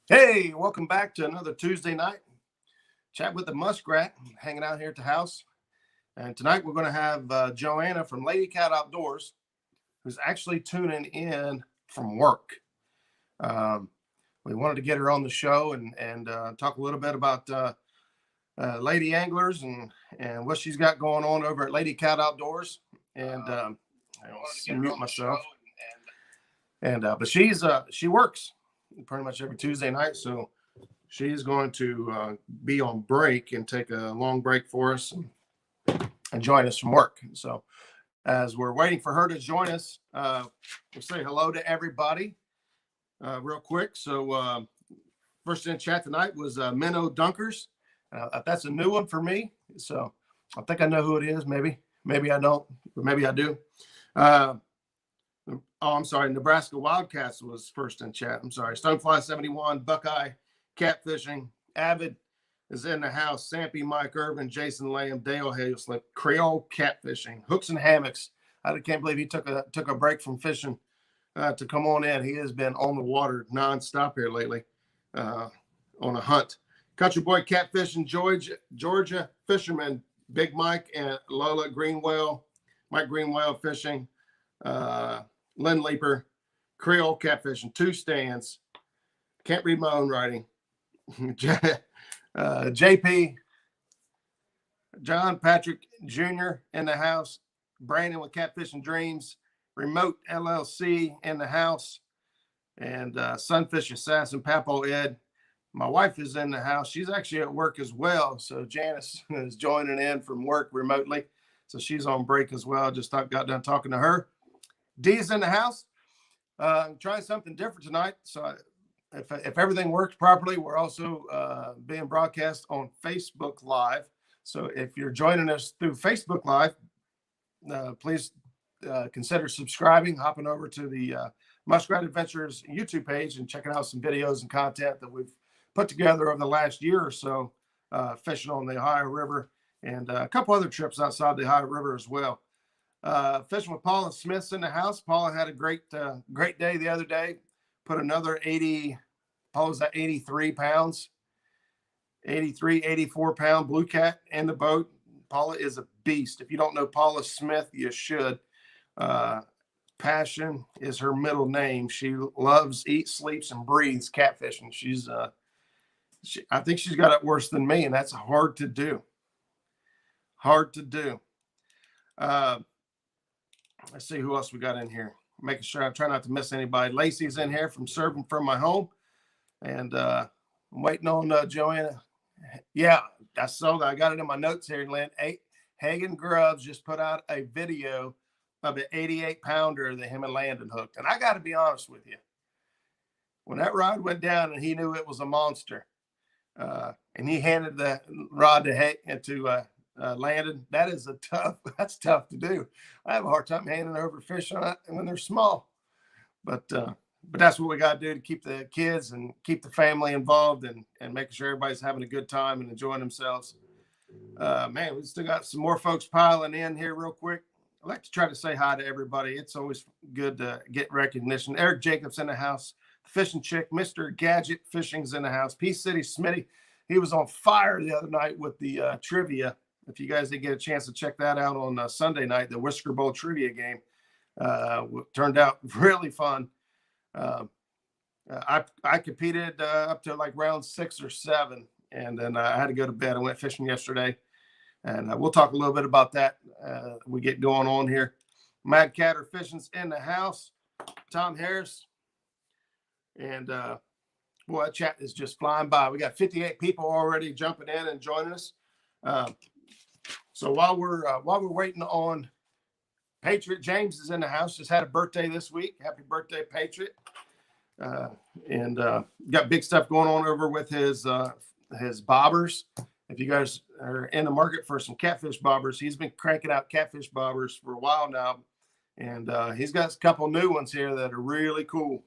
Hey, welcome back to another Tuesday night chat with the Muskrat, hanging out here at the house. And tonight we're going to have Joanna from LadyCat Outdoors, who's actually tuning in from work. Um, we wanted to get her on the show and talk a little bit about lady anglers and what she's got going on over at LadyCat Outdoors. And I'll mute myself. And but she works pretty much every Tuesday night, so she's going to be on break and take a long break for us and join us from work. So as we're waiting for her to join us, we'll say hello to everybody real quick. So first in chat tonight was Minnow Dunkers. That's a new one for me. So I think I know who it is. Maybe I don't, but maybe I do. I'm sorry. Nebraska Wildcats was first in chat. I'm sorry. Stonefly 71, Buckeye Catfishing, Avid is in the house. Sampy, Mike Irvin, Jason Lamb, Dale Hazelslip, Creole Catfishing, Hooks and Hammocks. I can't believe he took a break from fishing to come on in. He has been on the water nonstop here lately on a hunt. Country Boy Catfishing, Georgia Fisherman, Big Mike and Lola Greenwell, Mike Greenwell Fishing, Lynn Leaper, Creole Catfishing, Two Stands. Can't read my own writing. JP, John Patrick Jr. in the house. Brandon with Catfishing Dreams. Remote LLC in the house. And Sunfish Assassin, Papo Ed. My wife is in the house. She's actually at work as well. So Janice is joining in from work remotely. So she's on break as well. Just got done talking to her. Dee's in the house. I'm trying something different tonight. So if everything works properly, we're also being broadcast on Facebook Live. So if you're joining us through Facebook Live, please consider subscribing, hopping over to the Muskrat Adventures YouTube page and checking out some videos and content that we've put together over the last year or so, fishing on the Ohio River and a couple other trips outside the Ohio River as well. Fishing with Paula Smith's in the house. Paula had a great day the other day. Put another 80, Paula was at 83 pounds, 83, 84 pound Bluecat in the boat. Paula is a beast. If you don't know Paula Smith, you should. Passion is her middle name. She loves, eats, sleeps, and breathes catfishing. I think she's got it worse than me, and that's hard to do. Let's see who else we got in here. Making sure I try not to miss anybody. Lacey's in here from Serving From My Home. And I'm waiting on Joanna. Yeah, I saw that. I got it in my notes here, Lynn. Hagen Grubbs just put out a video of an 88-pounder that him and Landon hooked. And I got to be honest with you. When that rod went down and he knew it was a monster, and he handed the rod to Landon, that's tough to do. I have a hard time handing over fish on it when they're small, but that's what we got to do to keep the kids and keep the family involved and making sure everybody's having a good time and enjoying themselves. Man, we still got some more folks piling in here real quick. I'd like to try to say hi to everybody. It's always good to get recognition. Eric Jacobs in the house. Fishing Chick, Mr. Gadget Fishing's in the house. Peace City Smitty, he was on fire the other night with the trivia. If you guys didn't get a chance to check that out on Sunday night, the Whisker Bowl trivia game turned out really fun. I competed up to like round 6 or 7, and then I had to go to bed. I went fishing yesterday, and we'll talk a little bit about that. We get going on here. Mad Catter Fishing's in the house. Tom Harris. And boy, that chat is just flying by. We got 58 people already jumping in and joining us. So while we're waiting on Patriot, James is in the house. Just had a birthday this week. Happy birthday, Patriot! And got big stuff going on over with his bobbers. If you guys are in the market for some catfish bobbers, he's been cranking out catfish bobbers for a while now, and he's got a couple new ones here that are really cool.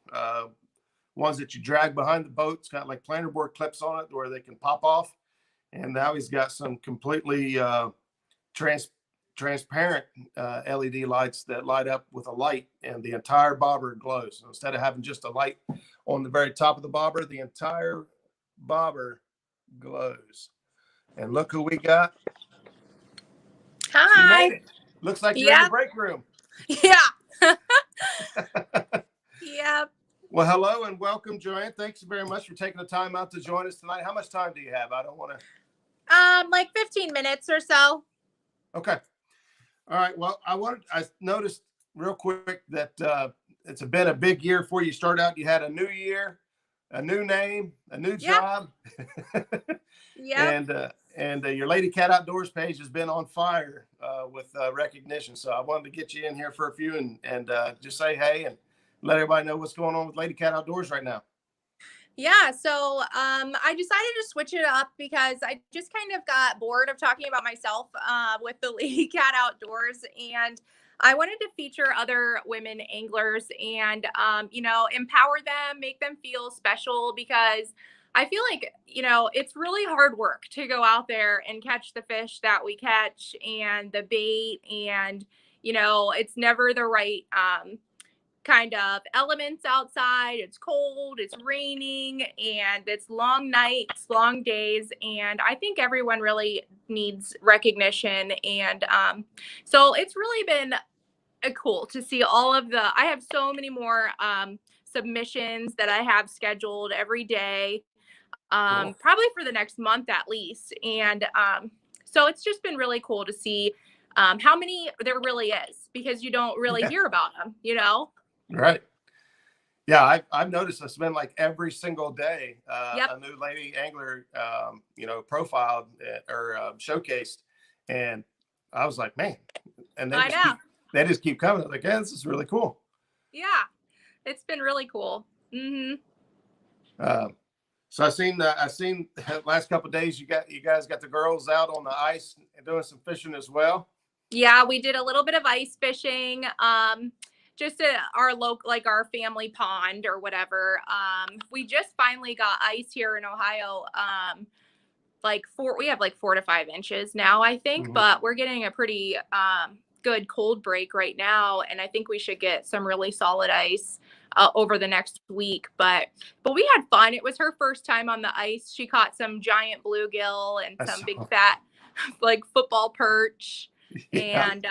Ones that you drag behind the boat. It's got like planer board clips on it where they can pop off. And now he's got some completely transparent LED lights that light up with a light, and the entire bobber glows. So instead of having just a light on the very top of the bobber. The entire bobber glows. And look who we got. Hi. She made it. Looks like you're in the break room. Yeah. Yep. Well, hello and welcome, Joanna. Thanks very much for taking the time out to join us tonight. How much time do you have? I don't want to. Like 15 minutes or so. Okay. All right. Well, I noticed real quick that it's been a big year for you. Start out, you had a new year, a new name, a new job. Yeah. And your LadyCat Outdoors page has been on fire with recognition. So I wanted to get you in here for a few and just say hey and let everybody know what's going on with LadyCat Outdoors right now. Yeah, so I decided to switch it up because I just kind of got bored of talking about myself with the LadyCat Outdoors, and I wanted to feature other women anglers and, empower them, make them feel special, because I feel like, it's really hard work to go out there and catch the fish that we catch and the bait, and, it's never the right kind of elements outside. It's cold, it's raining, and it's long nights, long days, and I think everyone really needs recognition. And so it's really been cool to see I have so many more submissions that I have scheduled every day, Cool. probably for the next month at least. And so it's just been really cool to see how many there really is, because you don't really hear about them, Right. Yeah, I've noticed it's been like every single day Yep. a new lady angler, profiled or showcased, and I was like, man, and they just keep coming. I was like, yeah, this is really cool. Yeah, it's been really cool. Mm-hmm. So I seen the last couple of days you guys got the girls out on the ice and doing some fishing as well. Yeah, we did a little bit of ice fishing. Just at our local, like our family pond or whatever. We just finally got ice here in Ohio. We have like 4 to 5 inches now, I think, but we're getting a pretty good cold break right now, and I think we should get some really solid ice over the next week. But we had fun. It was her first time on the ice. She caught some giant bluegill and some big fat like football perch. Yeah. And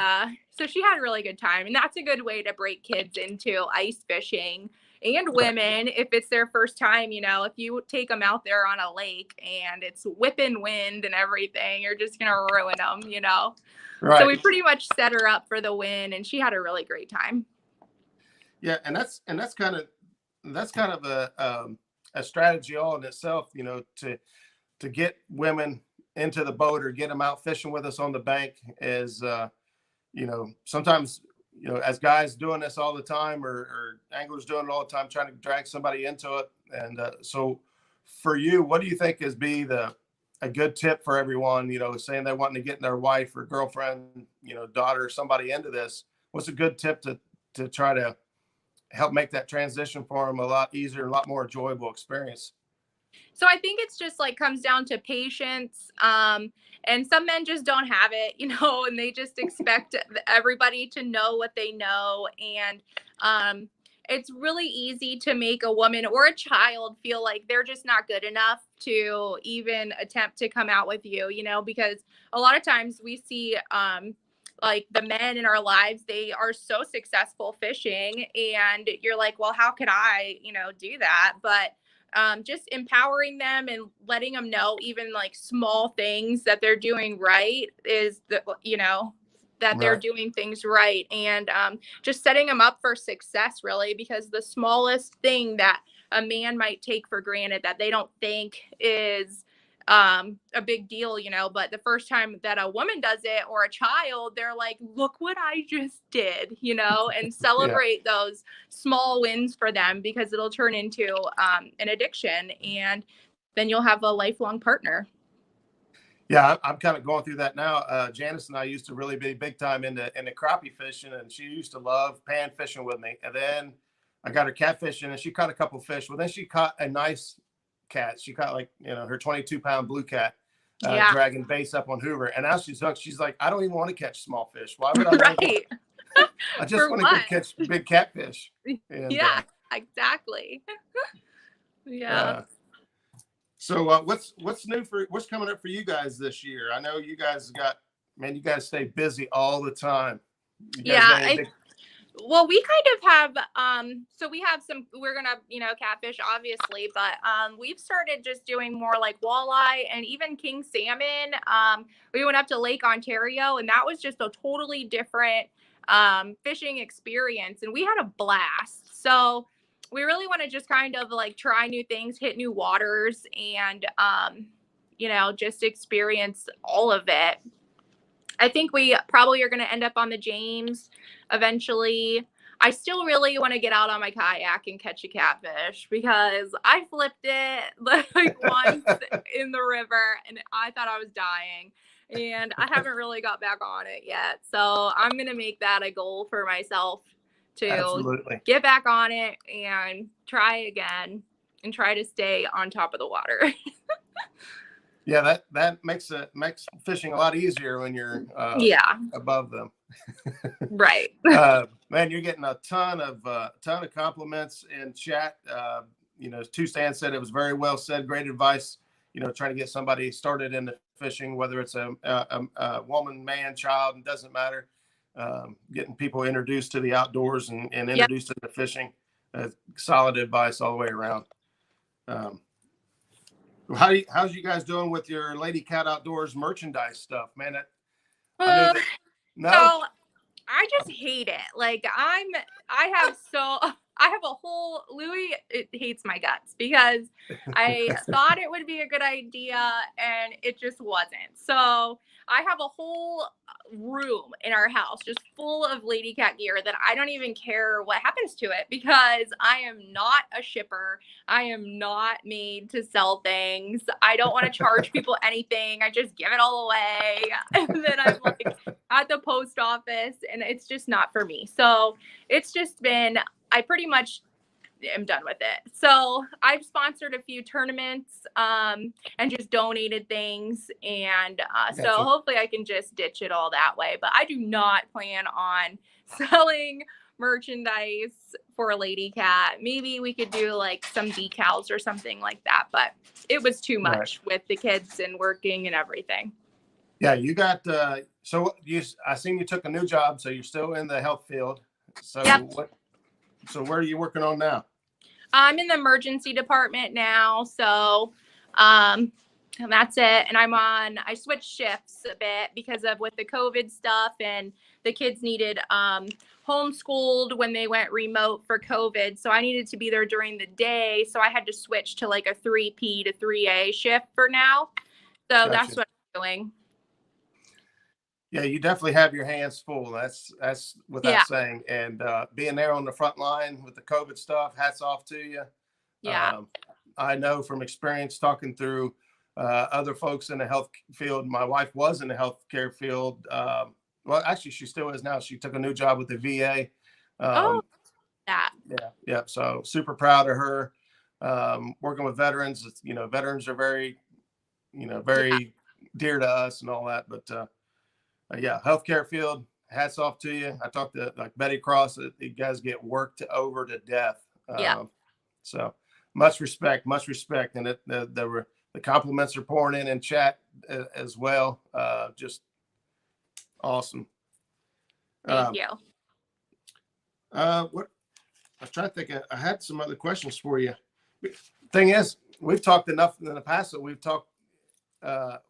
so she had a really good time, and that's a good way to break kids into ice fishing, and women, if it's their first time, if you take them out there on a lake and it's whipping wind and everything, you're just going to ruin them, Right. So we pretty much set her up for the win, and she had a really great time. Yeah. And that's kind of a strategy all in itself, to get women into the boat or get them out fishing with us on the bank is, sometimes, as guys doing this all the time or anglers doing it all the time, trying to drag somebody into it. And so for you, what do you think is a good tip for everyone, saying they're wanting to get their wife or girlfriend, daughter, somebody into this? What's a good tip to try to help make that transition for them a lot easier, a lot more enjoyable experience? So I think it's just like comes down to patience. And some men just don't have it, and they just expect everybody to know what they know. And it's really easy to make a woman or a child feel like they're just not good enough to even attempt to come out with you, because a lot of times we see like the men in our lives, they are so successful fishing, and you're like, well, how could I, do that? But just empowering them and letting them know even like small things that they're doing right is that they're doing things right. And just setting them up for success, really, because the smallest thing that a man might take for granted that they don't think is a big deal, but the first time that a woman does it or a child, they're like, look what I just did, and celebrate those small wins for them, because it'll turn into an addiction, and then you'll have a lifelong partner. Yeah, I'm kind of going through that now. Janice and I used to really be big time into crappie fishing, and she used to love pan fishing with me. And then I got her catfishing, and she caught a couple fish. Well, then she caught a nice cat. She caught her 22-pound Bluecat dragging bass up on Hoover. And now she's hooked. She's like, I don't even want to catch small fish. Why would I? Right. I just want to go catch big catfish. And, yeah. Exactly. Yeah. So what's new what's coming up for you guys this year? I know you guys you guys stay busy all the time. You guys got any big... Well, we kind of have so we have we're gonna, catfish obviously, but we've started just doing more like walleye and even king salmon. We went up to Lake Ontario, and that was just a totally different fishing experience, and we had a blast. So we really want to just kind of like try new things, hit new waters, and just experience all of it. I think we probably are going to end up on the James eventually. I still really want to get out on my kayak and catch a catfish, because I flipped it like once in the river and I thought I was dying, and I haven't really got back on it yet. So I'm going to make that a goal for myself to Absolutely get back on it and try again and try to stay on top of the water. Yeah, that makes fishing a lot easier when you're above them. Right. Man, you're getting a ton of compliments in chat. Two Stan said it was very well said, great advice. Trying to get somebody started in the fishing, whether it's a woman, man, child, it doesn't matter. Getting people introduced to the outdoors and introduced to the fishing. Solid advice all the way around. How's you guys doing with your LadyCat Outdoors merchandise stuff, man? No. So I just hate it. Like I have a whole Louis. It hates my guts because I thought it would be a good idea and it just wasn't. So I have a whole room in our house just full of LadyCat gear that I don't even care what happens to it, because I am not a shipper. I am not made to sell things. I don't want to charge people anything. I just give it all away. And then I'm like at the post office, and it's just not for me. So it's just been, I pretty much am done with it. So I've sponsored a few tournaments and just donated things. And so hopefully I can just ditch it all that way. But I do not plan on selling merchandise for a LadyCat. Maybe we could do like some decals or something like that. But it was too much with the kids and working and everything. Yeah, you got I seen you took a new job, so you're still in the health field. So where are you working on now? I'm in the emergency department now, so and that's it. And I switched shifts a bit because of with the COVID stuff, and the kids needed homeschooled when they went remote for COVID. So I needed to be there during the day. So I had to switch to like a 3P to 3A shift for now. So that's what I'm doing. Yeah, you definitely have your hands full. That's without saying. And being there on the front line with the COVID stuff, hats off to you. Yeah. I know from experience talking through other folks in the health field. My wife was in the healthcare field. Well, actually, she still is now. She took a new job with the VA. Yeah. So super proud of her. Working with veterans. Veterans are very dear to us and all that. But healthcare field, hats off to you. I talked to like Betty Cross. You guys get worked over to death. So much respect, and the compliments are pouring in chat as well. Just awesome. Thank you. What I was trying to think. I had some other questions for you. Thing is, we've talked enough in the past that we've talked.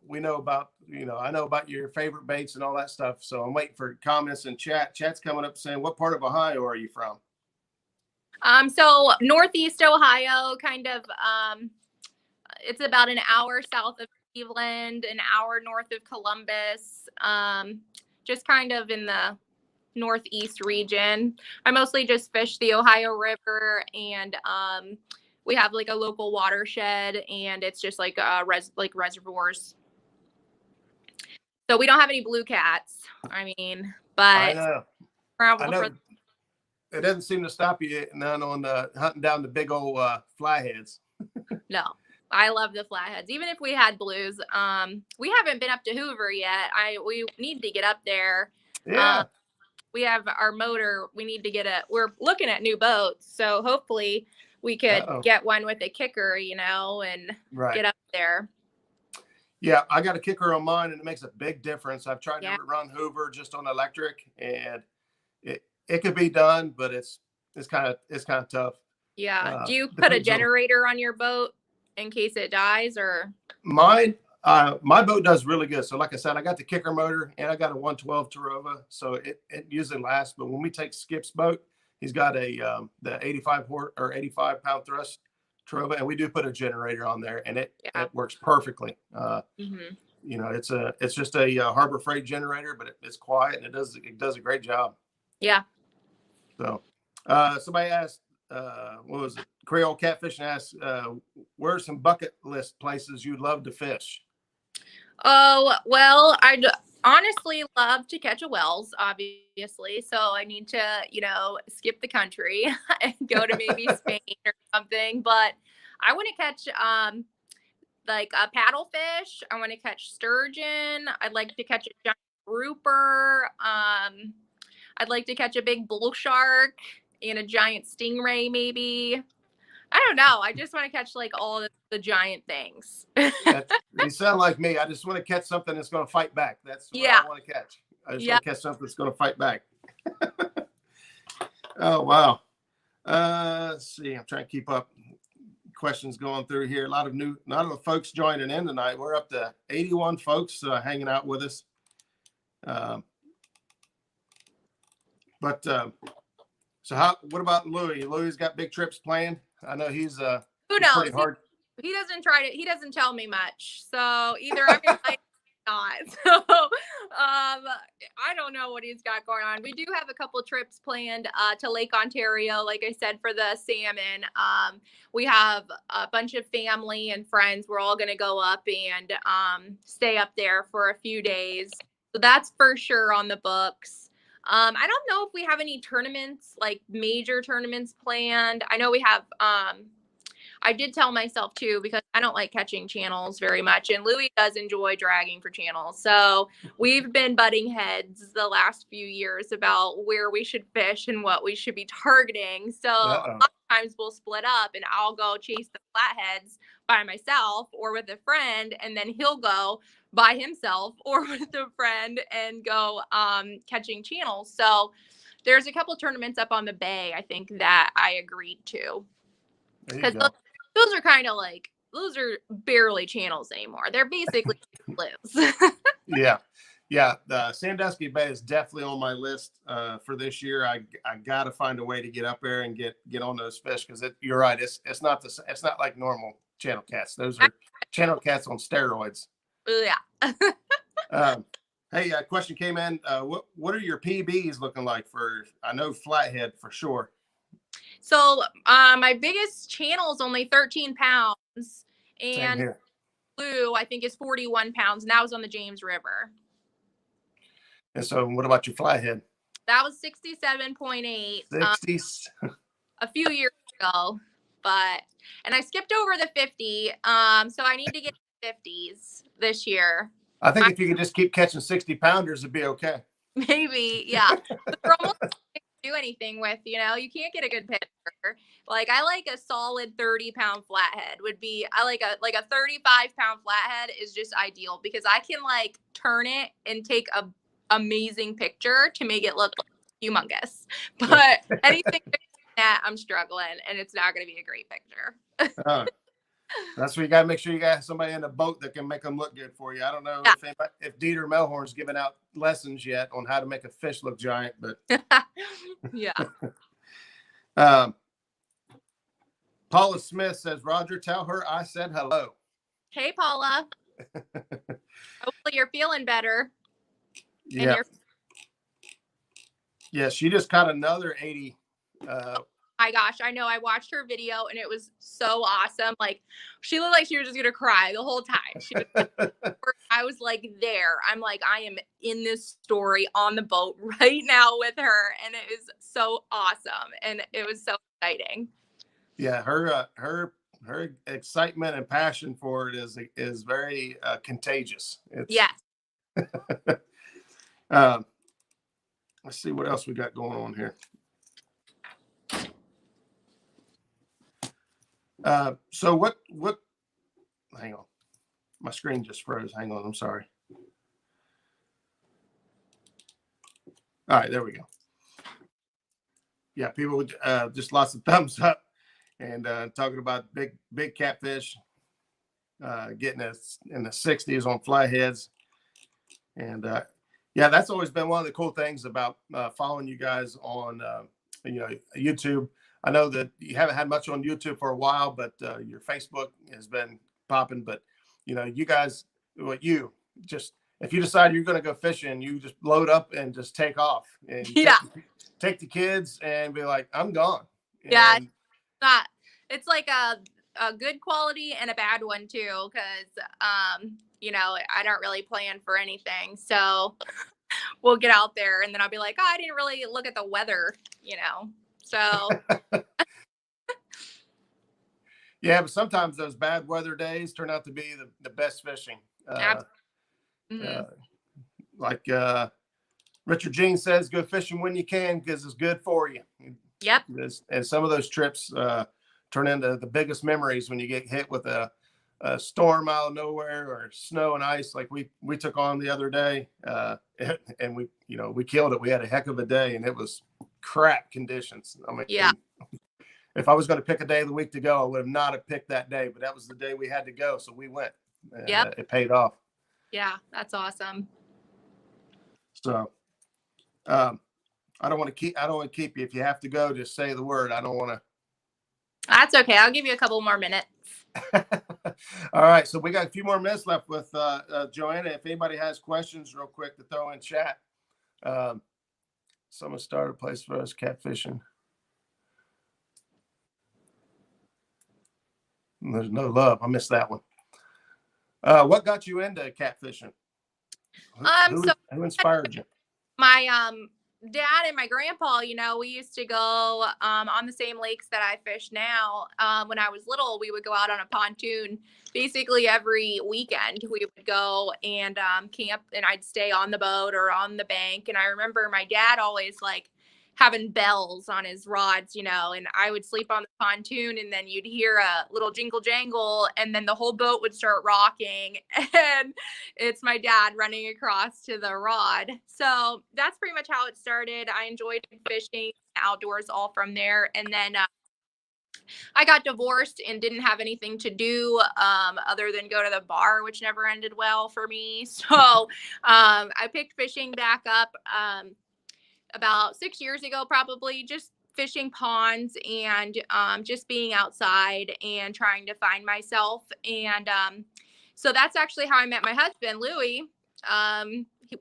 We know about, I know about your favorite baits and all that stuff. So I'm waiting for comments in chat. Chat's coming up saying, what part of Ohio are you from? So Northeast Ohio, kind of, it's about an hour south of Cleveland, an hour north of Columbus, just kind of in the Northeast region. I mostly just fish the Ohio River, and we have like a local watershed, and it's just like reservoirs. So we don't have any blue cats. I mean, but I know. It doesn't seem to stop you none on hunting down the big old flatheads. No, I love the flatheads. Even if we had blues, we haven't been up to Hoover yet. We need to get up there. Yeah. we have our motor. We need to we're looking at new boats. So hopefully we could get one with a kicker, you know, and get up there. Yeah, I got a kicker on mine, and it makes a big difference. I've tried to run Hoover just on electric, and it could be done, but it's kind of tough. Yeah. Do you put a generator on your boat in case it dies, or? Mine, my boat does really good. So like I said, I got the kicker motor and I got a 112 Tarova, so it usually lasts. But when we take Skip's boat, he's got the 85 pound thrust Tarova, and we do put a generator on there, and it works perfectly. You know, it's just a Harbor Freight generator, but it's quiet and it does a great job. Yeah. So somebody asked, what was it? Creole Catfish asked, where are some bucket list places you'd love to fish? Oh, well, I'd honestly love to catch a whales, obviously. So I need to, you know, skip the country and go to maybe Spain or something. But I want to catch like a paddlefish. I want to catch sturgeon. I'd like to catch a giant grouper. I'd like to catch a big bull shark and a giant stingray, maybe. I don't know. I just want to catch like all the giant things. You sound like me. I just want to catch something that's going to fight back. That's what I want to catch. I just want to catch something that's going to fight back. Oh, wow. Let's see. I'm trying to keep up. Questions going through here. A lot of folks joining in tonight. We're up to 81 folks hanging out with us. So what about Louis? Louis's got big trips planned. I know he's who knows? Pretty hard. He doesn't tell me much. So either I'm excited or not. So I don't know what he's got going on. We do have a couple trips planned to Lake Ontario, like I said, for the salmon. We have a bunch of family and friends. We're all gonna go up and stay up there for a few days. So that's for sure on the books. I don't know if we have any tournaments, like major tournaments planned. I know we have, I did tell myself too, because I don't like catching channels very much. And Louis does enjoy dragging for channels. So we've been butting heads the last few years about where we should fish and what we should be targeting. So a lot of times we'll split up and I'll go chase the flatheads by myself or with a friend. And then he'll go by himself or with a friend and go catching channels. So there's a couple tournaments up on the bay, I think, that I agreed to. Because those are kind of like, those are barely channels anymore. They're basically lives. Yeah. The Sandusky Bay is definitely on my list for this year. I got to find a way to get up there and get on those fish, because you're right. It's not like normal channel cats. Those are channel cats on steroids. Yeah. Hey, a question came in. What are your PBs looking like for? I know flathead for sure. So my biggest channel is only 13 pounds, and blue I think is 41 pounds, and that was on the James River. And so, what about your flathead? That was 67.8. 60s. A few years ago, and I skipped over the 50. So I need to get 50s this year. I think if you could just keep catching 60 pounders, it'd be okay. Maybe, yeah. We're almost do anything with, you know, you can't get a good picture. Like I like a solid 30-pound flathead I like a 35-pound flathead is just ideal, because I can like turn it and take a amazing picture to make it look humongous. But anything that I'm struggling, and it's not going to be a great picture. That's where you got to make sure you got somebody in a boat that can make them look good for you. I don't know if Dieter Melhorn's giving out lessons yet on how to make a fish look giant, but yeah. Paula Smith says, Roger, tell her I said hello. Hey, Paula. Hopefully you're feeling better. Yeah. Yeah, she just caught another 80. My gosh, I know. I watched her video and it was so awesome. Like, she looked like she was just gonna cry the whole time. I was like there. I'm like, I am in this story on the boat right now with her, and it is so awesome, and it was so exciting. Yeah, her excitement and passion for it is very contagious. Yes. let's see what else we got going on here. So what, hang on. My screen just froze. Hang on. I'm sorry. All right, there we go. Yeah, people would just lots of thumbs up and talking about big catfish getting us in the 60s on flatheads. And yeah, that's always been one of the cool things about following you guys on YouTube. I know that you haven't had much on YouTube for a while, but your Facebook has been popping. But you guys, if you decide you're going to go fishing, you just load up and just take off and take the kids and be like, I'm gone. Yeah, it's like a good quality and a bad one too, because I don't really plan for anything, so we'll get out there and then I'll be like, oh, I didn't really look at the weather, so yeah, but sometimes those bad weather days turn out to be the best fishing. Like Richard Jean says, go fishing when you can because it's good for you. Yep. And some of those trips turn into the biggest memories when you get hit with a storm out of nowhere or snow and ice like we took on the other day. And we killed it. We had a heck of a day and it was crap conditions. I mean, yeah. If I was going to pick a day of the week to go, I would have not have picked that day, but that was the day we had to go. So we went. And, it paid off. Yeah, that's awesome. So I don't want to keep you. If you have to go, just say the word. I don't want to. That's okay. I'll give you a couple more minutes. All right. So we got a few more minutes left with Joanna. If anybody has questions real quick to throw in chat. Someone started a place for us catfishing. There's no love. I missed that one. What got you into catfishing? Who inspired you? My dad and my grandpa, we used to go on the same lakes that I fish now. When I was little, we would go out on a pontoon basically every weekend. We would go and camp, and I'd stay on the boat or on the bank. And I remember my dad always having bells on his rods, and I would sleep on the pontoon and then you'd hear a little jingle jangle and then the whole boat would start rocking and it's my dad running across to the rod. So that's pretty much how it started. I enjoyed fishing outdoors all from there. And then I got divorced and didn't have anything to do other than go to the bar, which never ended well for me. So I picked fishing back up about 6 years ago, probably, just fishing ponds and just being outside and trying to find myself. And so that's actually how I met my husband, Louie.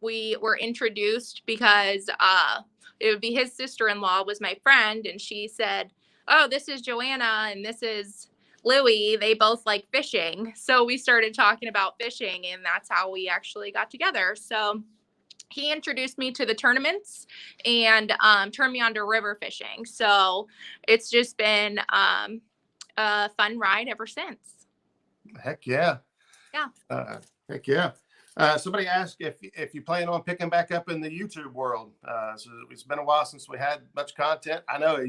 We were introduced because it would be his sister-in-law was my friend. And she said, oh, this is Joanna and this is Louie. They both like fishing. So we started talking about fishing and that's how we actually got together. So he introduced me to the tournaments and turned me on to river fishing. So it's just been a fun ride ever since. Heck yeah. Yeah. Heck yeah. Somebody asked if you plan on picking back up in the YouTube world. So it's been a while since we had much content. I know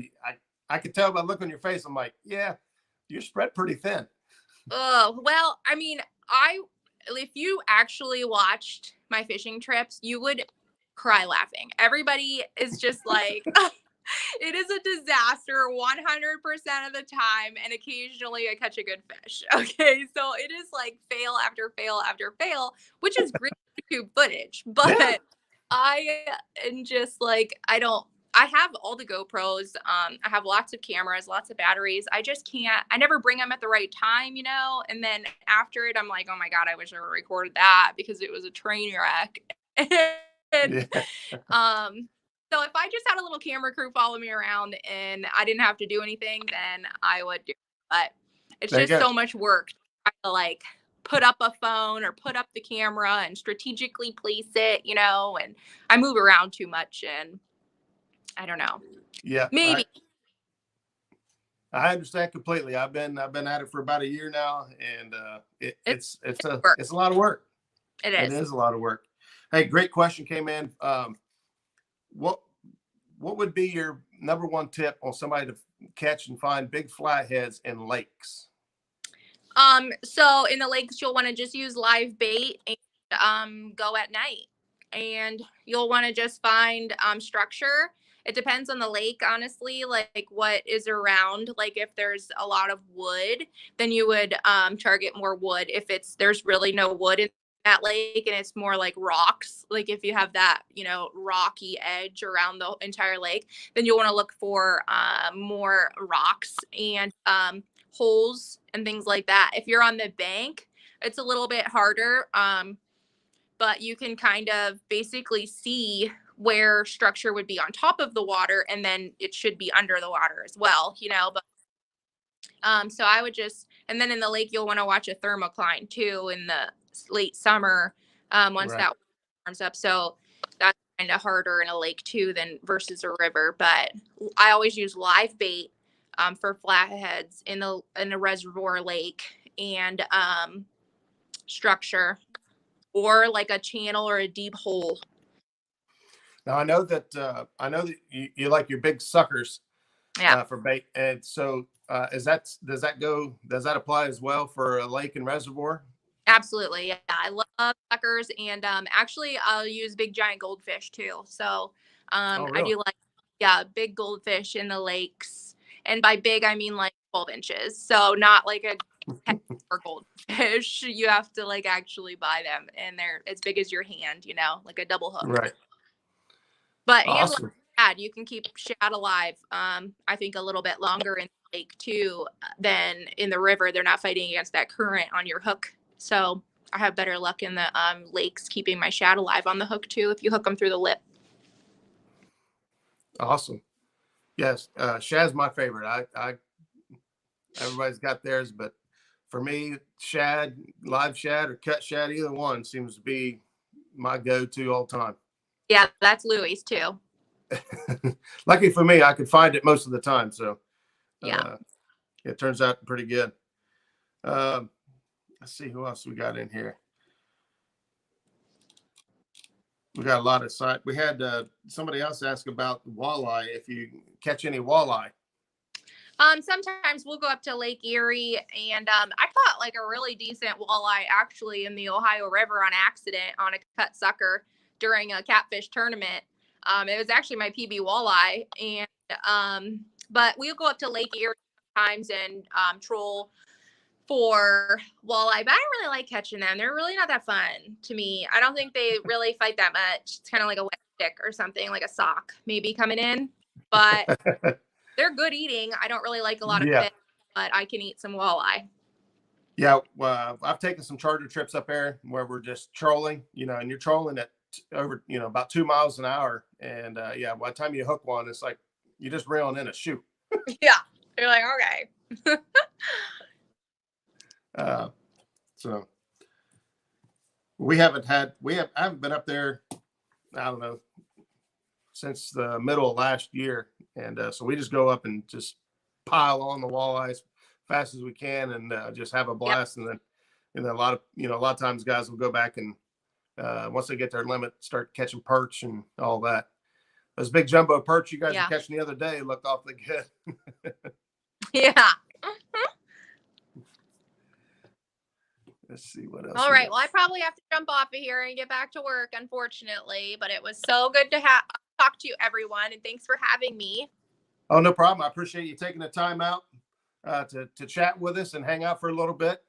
I could tell by the look on your face. I'm like, yeah, you're spread pretty thin. Oh, well, I mean, if you actually watched my fishing trips, you would cry laughing. Everybody is just like, it is a disaster 100% of the time. And occasionally I catch a good fish. Okay. So it is like fail after fail after fail, which is great YouTube footage. But I am just like, I have all the GoPros. I have lots of cameras, lots of batteries. I just can't, I never bring them at the right time, and then after it, I'm like, oh my God, I wish I recorded that because it was a train wreck. And, so if I just had a little camera crew follow me around and I didn't have to do anything, then I would do it. But it's just so much work to put up a phone or put up the camera and strategically place it, and I move around too much and I don't know. Yeah, maybe. I understand completely. I've been at it for about a year now, and it's a lot of work. It is. It is a lot of work. Hey, great question came in. what would be your number one tip on somebody to catch and find big flatheads in lakes? So in the lakes, you'll want to just use live bait and go at night. And you'll want to just find structure. It depends on the lake, honestly, like what is around. Like if there's a lot of wood, then you would target more wood. If there's really no wood in that lake and it's more like rocks, like if you have that, rocky edge around the entire lake, then you'll want to look for more rocks and holes and things like that. If you're on the bank, it's a little bit harder, but you can kind of basically see where structure would be on top of the water, and then it should be under the water as well, but so I would just, and then in the lake you'll want to watch a thermocline too in the late summer, once Right. that warms up. So that's kind of harder in a lake too than versus a river. But I always use live bait for flatheads in a reservoir lake, and structure, or like a channel or a deep hole. Now I know that you like your big suckers for bait, and so does that apply as well for a lake and reservoir? Absolutely. Yeah. I love suckers, and actually I'll use big giant goldfish too. So Oh, I really? do big goldfish in the lakes. And by big I mean like 12 inches. So not like a 10 or goldfish. You have to like actually buy them, and they're as big as your hand, like a double hook. Right. But Awesome. and shad, you can keep shad alive. I think a little bit longer in the lake too than in the river. They're not fighting against that current on your hook. So I have better luck in the lakes keeping my shad alive on the hook too, if you hook them through the lip. Awesome. Yes, shad's my favorite. I everybody's got theirs, but for me, shad, live shad or cut shad, either one seems to be my go-to all the time. Yeah, that's Louis too. Lucky for me, I could find it most of the time, so Yeah. it turns out pretty good. Let's see who else we got in here. We got a lot of sight. We had somebody else ask about walleye. If you catch any walleye. Sometimes we'll go up to Lake Erie, and I caught like a really decent walleye actually in the Ohio River on accident on a cut sucker during a catfish tournament. It was actually my PB walleye, and but we'll go up to Lake Erie sometimes and troll for walleye, but I don't really like catching them. They're really not that fun to me. I don't think they really fight that much. It's kind of like a wet stick or something, like a sock maybe coming in, but they're good eating. I don't really like a lot of fish, but I can eat some walleye. Yeah, I've taken some charter trips up there where we're just trolling, and you're trolling at over, about 2 miles an hour. And by the time you hook one, it's like you're just reeling in a shoot. Yeah, you're like, okay. So I haven't been up there, I don't know, since the middle of last year. And so we just go up and just pile on the walleyes fast as we can, and just have a blast. Yep. And then a lot of times guys will go back and once they get their limit, start catching perch and all that. Those big jumbo perch you guys were catching the other day looked awfully good. Yeah. Let's see what else. All right. Well, I probably have to jump off of here and get back to work, unfortunately, but it was so good to talk to you, everyone. And thanks for having me. Oh, no problem. I appreciate you taking the time out to chat with us and hang out for a little bit.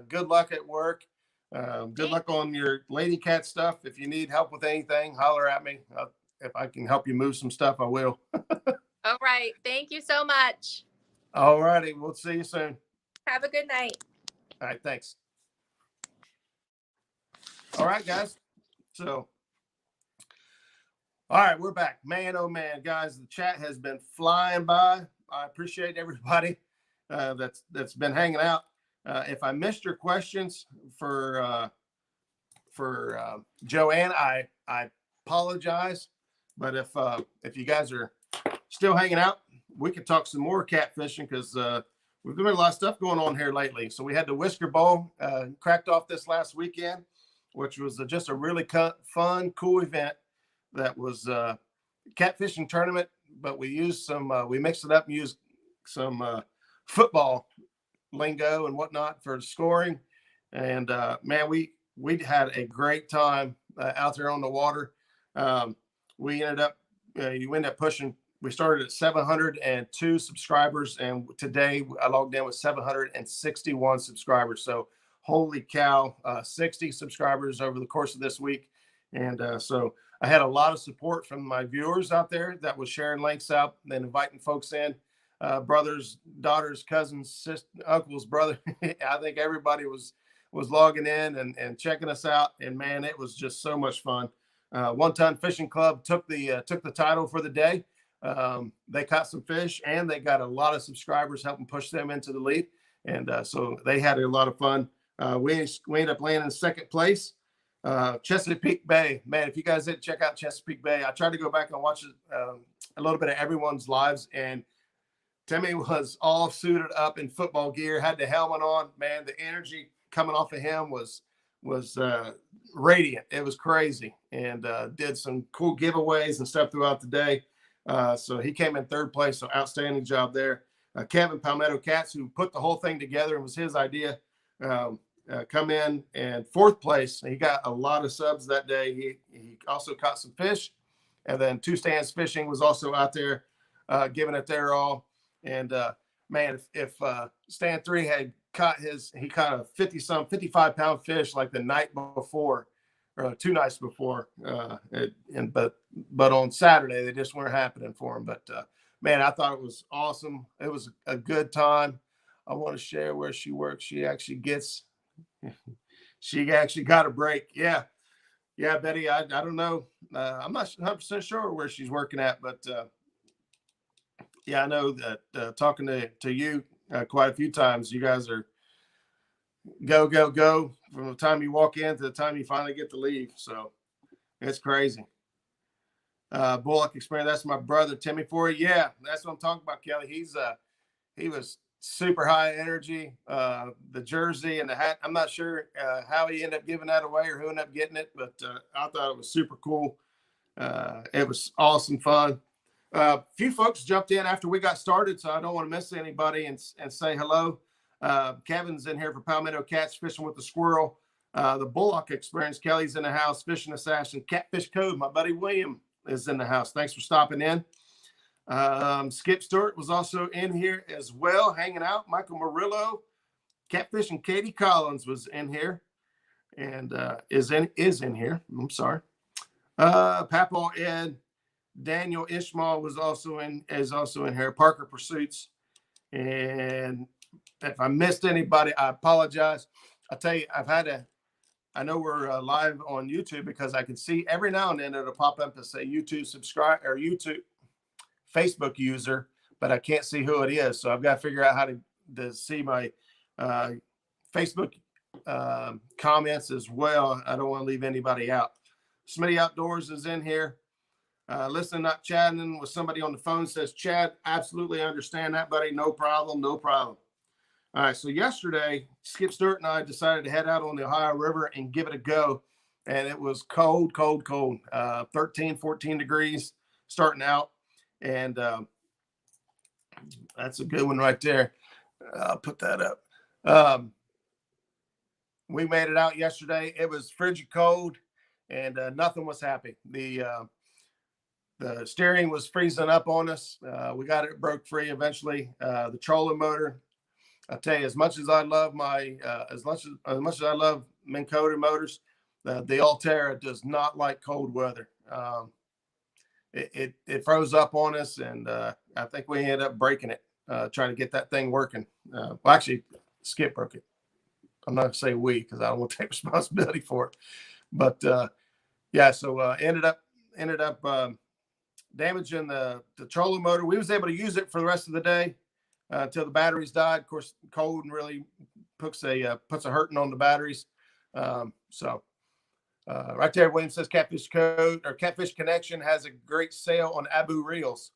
Good luck at work. Good luck on your LadyCat stuff. If you need help with anything, holler at me. If I can help you move some stuff, I will. All right. Thank you so much. All righty. We'll see you soon. Have a good night. All right. Thanks. All right, guys. So, all right, we're back. Man, oh man, guys, the chat has been flying by. I appreciate everybody that's been hanging out. If I missed your questions for Joanna, I apologize. But if you guys are still hanging out, we could talk some more catfishing, because we've got a lot of stuff going on here lately. So we had the Whisker Bowl cracked off this last weekend, which was just a really fun, cool event that was catfishing tournament, but we used some, we mixed it up and used some football lingo and whatnot for scoring. And man, we had a great time out there on the water. We ended up, you end up pushing. We started at 702 subscribers, and today I logged in with 761 subscribers. So holy cow, 60 subscribers over the course of this week. And so I had a lot of support from my viewers out there that was sharing links out and inviting folks in, brothers, daughters, cousins, sisters, uncles, brother. I think everybody was logging in and checking us out. And man, it was just so much fun. One Ton Fishing Club took the title for the day. They caught some fish and they got a lot of subscribers helping push them into the lead. And so they had a lot of fun. We ended up landing in second place. Chesapeake Bay, man, if you guys didn't check out Chesapeake Bay, I tried to go back and watch a little bit of everyone's lives, and Timmy was all suited up in football gear, had the helmet on. Man, the energy coming off of him was radiant. It was crazy, and did some cool giveaways and stuff throughout the day. So he came in third place, so outstanding job there. Kevin Palmetto Cats, who put the whole thing together and was his idea, come in and fourth place. He got a lot of subs that day. He also caught some fish, and then Two Stands Fishing was also out there giving it their all. And man, if Stand 3 had caught he caught a 55-pound fish like the night before, or 2 nights before, but on Saturday they just weren't happening for him. But man, I thought it was awesome. It was a good time. I want to share where she works. She actually got a break. Yeah, Betty. I don't know. I'm not 100% sure where she's working at, but yeah, I know that talking to you quite a few times, you guys are go from the time you walk in to the time you finally get to leave. So it's crazy. Bullock Experience. That's my brother Timmy for you. Yeah, that's what I'm talking about, Kelly. He was super high energy. The jersey and the hat. I'm not sure how he ended up giving that away or who ended up getting it, but I thought it was super cool. It was awesome fun. A few folks jumped in after we got started, so I don't want to miss anybody and say hello. Kevin's in here for Palmetto Cats, Fishing with the Squirrel. The Bullock Experience, Kelly's in the house. Fishing Assassin, Catfish Code, my buddy William is in the house. Thanks for stopping in. Skip Stewart was also in here as well, hanging out. Michael Murillo, Catfish, and Katie Collins was in here, and is in here. I'm sorry. Papaw Ed, Daniel Ishmael is also in here. Parker Pursuits, and if I missed anybody, I apologize. I'll tell you, I know we're live on YouTube because I can see every now and then it'll pop up and say YouTube subscribe or YouTube Facebook user, but I can't see who it is. So I've got to figure out how to see my Facebook comments as well. I don't want to leave anybody out. Smitty Outdoors is in here. Listening, not chatting with somebody on the phone, says, Chad, absolutely understand that, buddy. No problem. All right. So yesterday, Skip Stewart and I decided to head out on the Ohio River and give it a go. And it was cold, 13, 14 degrees starting out. And that's a good one right there. I'll put that up. We made it out yesterday. It was frigid cold and nothing was happy. The steering was freezing up on us. We got it broke free eventually. The trolling motor, I tell you, as much as I love as much as I love Minn Kota motors, the Altera does not like cold weather. It froze up on us, and I think we ended up breaking it, trying to get that thing working. Well, actually, Skip broke it. I'm not going to say we because I don't want to take responsibility for it. But yeah, so ended up damaging the trolling motor. We was able to use it for the rest of the day until the batteries died. Of course, cold and really puts a hurting on the batteries. So right there, William says Catfish Code or Catfish Connection has a great sale on Abu reels.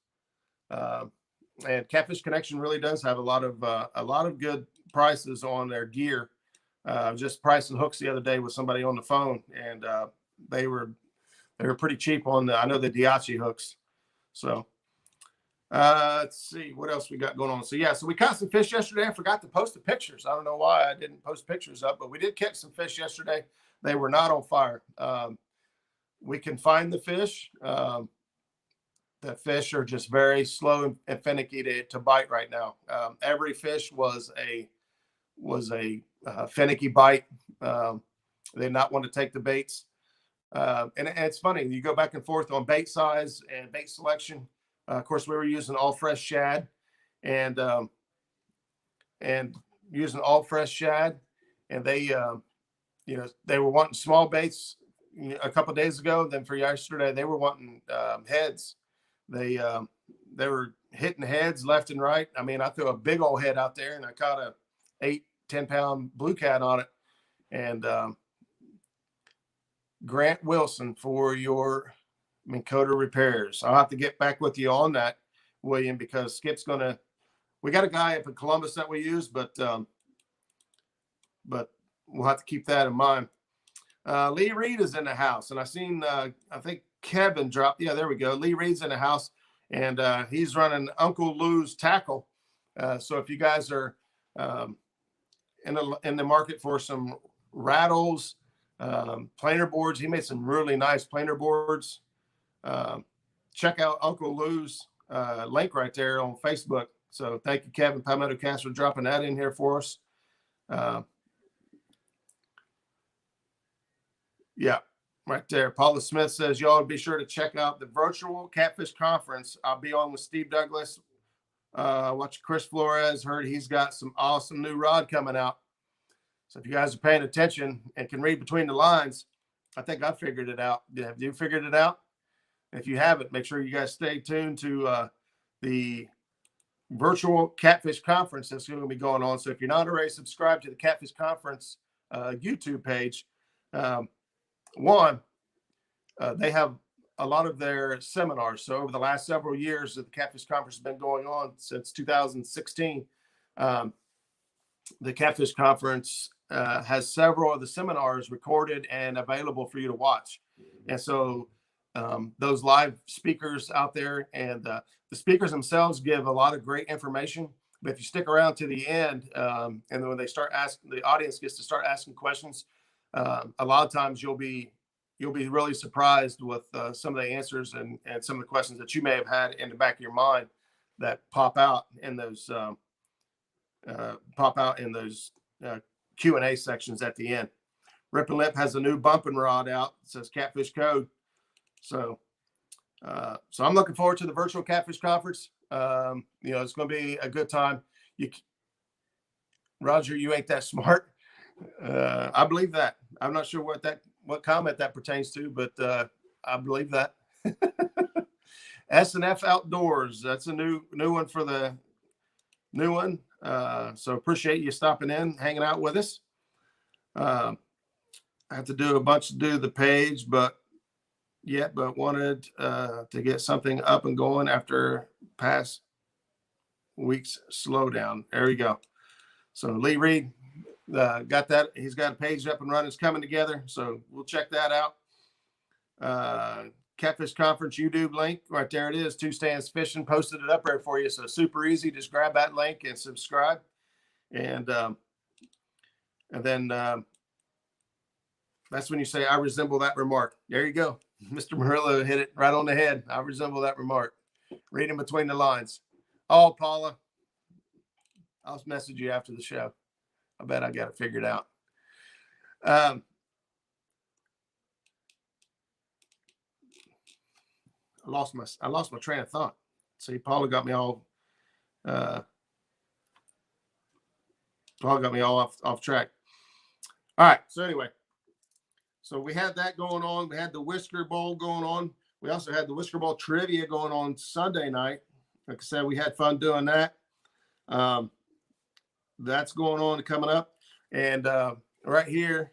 And Catfish Connection really does have a lot of good prices on their gear. Just pricing hooks the other day with somebody on the phone, and they were pretty cheap on I know the Diachi hooks. So let's see what else we got going on. So yeah, so we caught some fish yesterday. I forgot to post the pictures. I don't know why I didn't post pictures up, but we did catch some fish yesterday. They were not on fire. We can find the fish. The fish are just very slow and finicky to bite right now. Every fish was a finicky bite. They did not want to take the baits. And it's funny, you go back and forth on bait size and bait selection. Of course, we were using all fresh shad and using all fresh shad, and they they were wanting small baits a couple of days ago. Then for yesterday, they were wanting heads. They were hitting heads left and right. I mean, I threw a big old head out there and I caught a 8-10 pound Bluecat on it. And Grant Wilson for your Minn Kota repairs. I'll have to get back with you on that, William, because Skip's we got a guy up in Columbus that we use, but we'll have to keep that in mind. Lee Reed is in the house, and I seen I think Kevin dropped. Yeah, there we go. Lee Reed's in the house, and he's running Uncle Lou's tackle. So if you guys are in the market for some rattles, planer boards, he made some really nice planer boards. Check out Uncle Lou's link right there on Facebook. So thank you, Kevin Palmetto Cast, for dropping that in here for us. Yeah, right there. Paula Smith says, y'all be sure to check out the virtual catfish conference. I'll be on with Steve Douglas. Watch Chris Flores. Heard he's got some awesome new rod coming out. So if you guys are paying attention and can read between the lines, I think I figured it out. Have you figured it out? If you haven't, make sure you guys stay tuned to the virtual catfish conference that's going to be going on. So if you're not already subscribed to the Catfish Conference YouTube page, they have a lot of their seminars. So over the last several years, the Catfish Conference has been going on since 2016. The Catfish Conference has several of the seminars recorded and available for you to watch. And so those live speakers out there and the speakers themselves give a lot of great information. But if you stick around to the end, and then when they start asking, the audience gets to start asking questions, a lot of times you'll be really surprised with some of the answers and some of the questions that you may have had in the back of your mind that pop out in those Q&A sections at the end. Rip and Lip has a new bumping rod out. It says Catfish Code. So I'm looking forward to the virtual Catfish Conference. It's going to be a good time. Roger, you ain't that smart. I believe that. I'm not sure what comment that pertains to, but I believe that. S&F Outdoors. That's a new one for the new one. So appreciate you stopping in, hanging out with us. I have to do a bunch to do the page, but wanted to get something up and going after past week's slowdown. There we go. So Lee Reed got that. He's got a page up and running. It's coming together. So we'll check that out. Catfish Conference YouTube link. Right there it is. Two Stands Fishing. Posted it up there for you. So super easy. Just grab that link and subscribe. And then that's when you say, I resemble that remark. There you go. Mr. Murillo hit it right on the head. I resemble that remark. Reading between the lines. Oh, Paula, I'll message you after the show. I bet I got it figured out. I lost my train of thought. See, Paula got me all off track. All right. So anyway, so we had that going on. We had the Whisker Bowl going on. We also had the Whisker Bowl trivia going on Sunday night. Like I said, we had fun doing that. That's going on and coming up. And right here,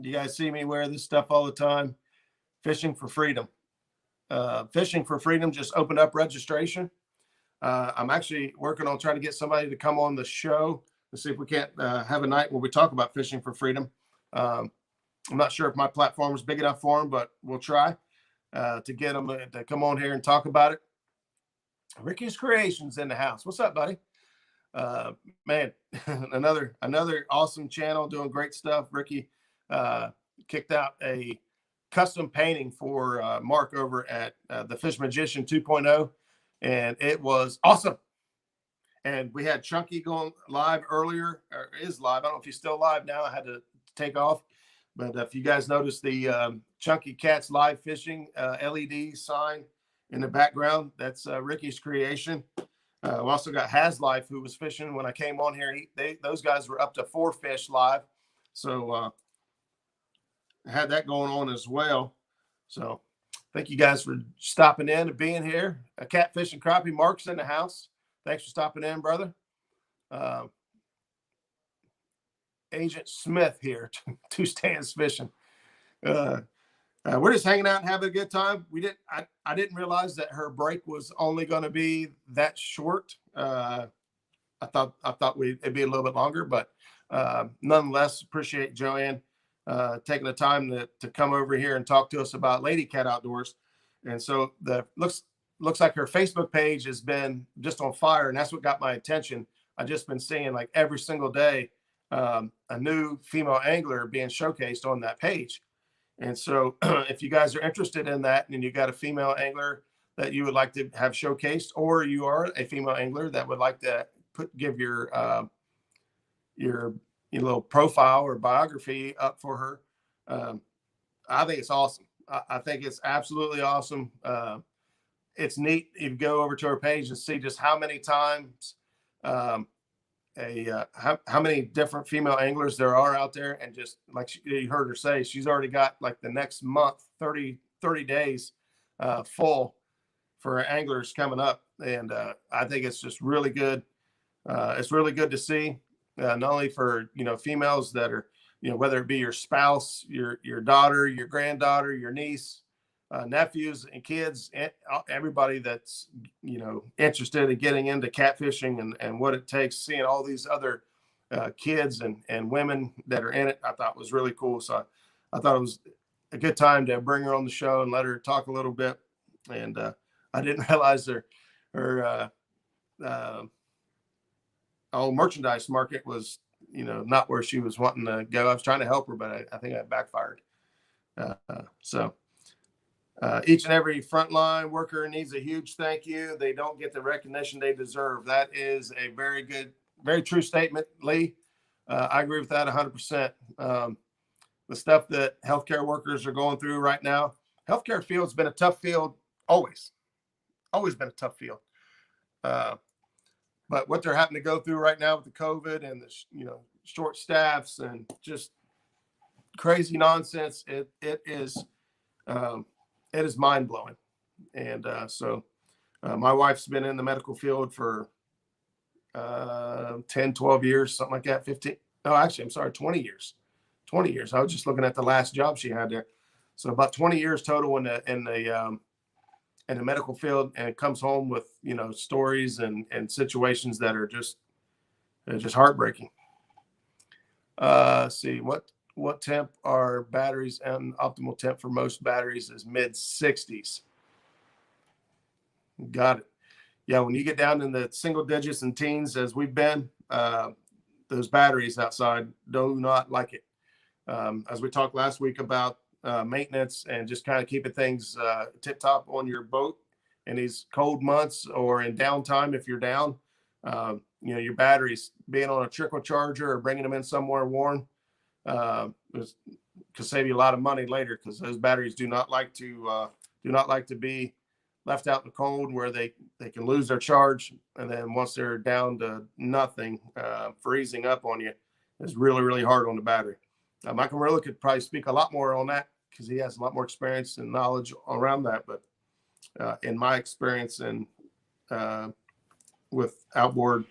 you guys see me wear this stuff all the time. Fishing for Freedom. Fishing for Freedom just opened up registration. I'm actually working on trying to get somebody to come on the show to see if we can't have a night where we talk about Fishing for Freedom. I'm not sure if my platform is big enough for them, but we'll try. to get them to come on here and talk about it. Ricky's Creations in the house. What's up, buddy? Man, another awesome channel doing great stuff. Ricky kicked out a custom painting for Mark over at the Fish Magician 2.0, and it was awesome. And we had Chunky going live earlier, or is live. I don't know if he's still live now. I had to take off. But if you guys notice the Chunky Cats live fishing LED sign in the background, that's Ricky's creation. We also got Has Life, who was fishing when I came on here. Those guys were up to 4 fish live. So had that going on as well. So thank you guys for stopping in and being here. Catfish and Crappie, Mark's in the house. Thanks for stopping in, brother. Agent Smith here, Two Stands Fishing. We're just hanging out and having a good time. I didn't realize that her break was only going to be that short. I thought it'd be a little bit longer, but nonetheless, appreciate Joanne taking the time to come over here and talk to us about LadyCat Outdoors. And so looks like her Facebook page has been just on fire, and that's what got my attention. I've just been seeing like every single day a new female angler being showcased on that page. And so if you guys are interested in that and you got a female angler that you would like to have showcased, or you are a female angler that would like to give your little profile or biography up for her, I think it's awesome. I think it's absolutely awesome. It's neat. You go over to her page and see just how many times how many different female anglers there are out there. And just like you heard her say, she's already got like the next month, 30 days full for anglers coming up. And I think it's just really good. It's really good to see, not only for, females that are, whether it be your spouse, your daughter, your granddaughter, your niece, nephews and kids, and everybody that's, interested in getting into catfishing and what it takes, seeing all these other kids and women that are in it, I thought was really cool. So I thought it was a good time to bring her on the show and let her talk a little bit. And I didn't realize her merchandise market was, not where she was wanting to go. I was trying to help her, but I think I backfired. Each and every frontline worker needs a huge thank you. They don't get the recognition they deserve. That is a very good, very true statement, Lee. I agree with that 100%. The stuff that healthcare workers are going through right now, healthcare field's been a tough field, always been a tough field. But what they're having to go through right now with the COVID and the, short staffs and just crazy nonsense, it is mind blowing. And so my wife's been in the medical field for 10, 12 years, something like that, 15. No, actually, I'm sorry, 20 years. 20 years. I was just looking at the last job she had there. So about 20 years total in the medical field, and it comes home with, stories and situations that are just heartbreaking. See what temp are batteries, and optimal temp for most batteries is mid 60s. Got it. Yeah. When you get down in the single digits and teens, as we've been, those batteries outside do not like it. As we talked last week about maintenance and just kind of keeping things tip top on your boat in these cold months or in downtime. If you're down, your batteries being on a trickle charger or bringing them in somewhere warm could save you a lot of money later, because those batteries do not like to be left out in the cold where they can lose their charge. And then once they're down to nothing, freezing up on you is really, really hard on the battery. Mike Amarillo could probably speak a lot more on that because he has a lot more experience and knowledge around that. But in my experience and with outboard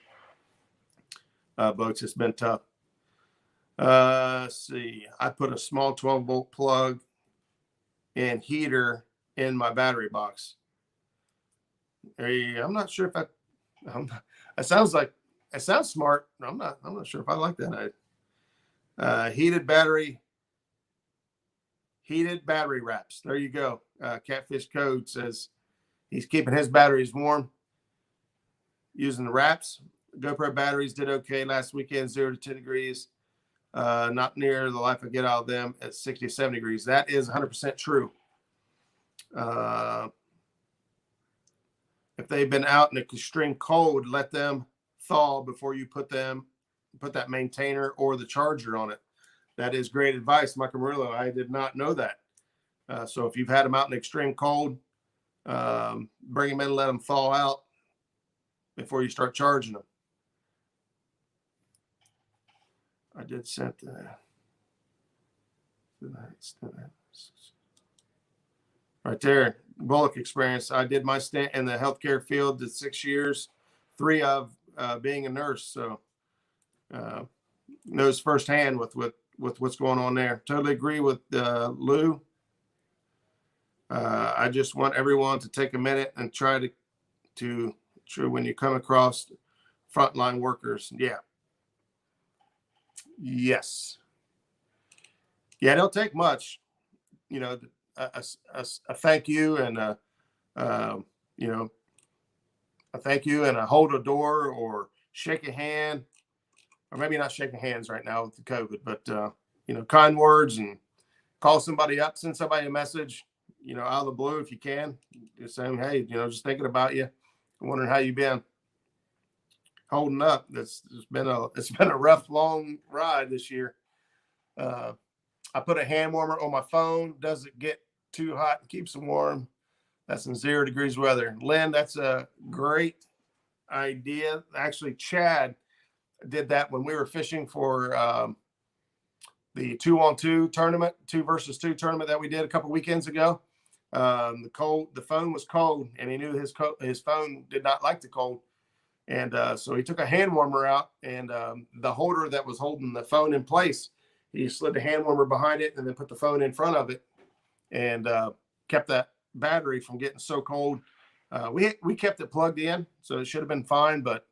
boats, it's been tough. Let's see. I put a small 12-volt plug and heater in my battery box. I'm not sure if it sounds smart. I'm not sure if I like that. Heated battery wraps. There you go. Catfish Code says he's keeping his batteries warm using the wraps. GoPro batteries did okay last weekend, 0 to 10 degrees. Not near the life I get out of them at 60 to 70 degrees. That is 100% true. If they've been out in extreme cold, let them thaw before you put that maintainer or the charger on it. That is great advice, Mike Amarillo. I did not know that. So if you've had them out in extreme cold, bring them in and let them thaw out before you start charging them. I did send that. Right there, Bullock experience. I did my stint in the healthcare field, did 6 years, 3 of being a nurse. So knows firsthand with what's going on there. Totally agree with Lou. I just want everyone to take a minute and try to when you come across frontline workers. Yeah. Yes. Yeah, it don't take much. You know, a thank you and a thank you and a hold a door or shake a hand, or maybe not shaking hands right now with the COVID, but kind words, and call somebody up, send somebody a message, out of the blue if you can, just saying, hey, just thinking about you, wondering how you've been holding up. It's been a rough, long ride this year. I put a hand warmer on my phone. Doesn't get too hot and keeps them warm. That's in 0 degrees weather. Lynn, that's a great idea. Actually, Chad did that when we were fishing for the 2-on-2 tournament, 2 versus 2 tournament that we did a couple weekends ago. The phone was cold, and he knew his phone did not like the cold. And so he took a hand warmer out, and the holder that was holding the phone in place, he slid the hand warmer behind it and then put the phone in front of it, and kept that battery from getting so cold. We kept it plugged in, so it should have been fine, but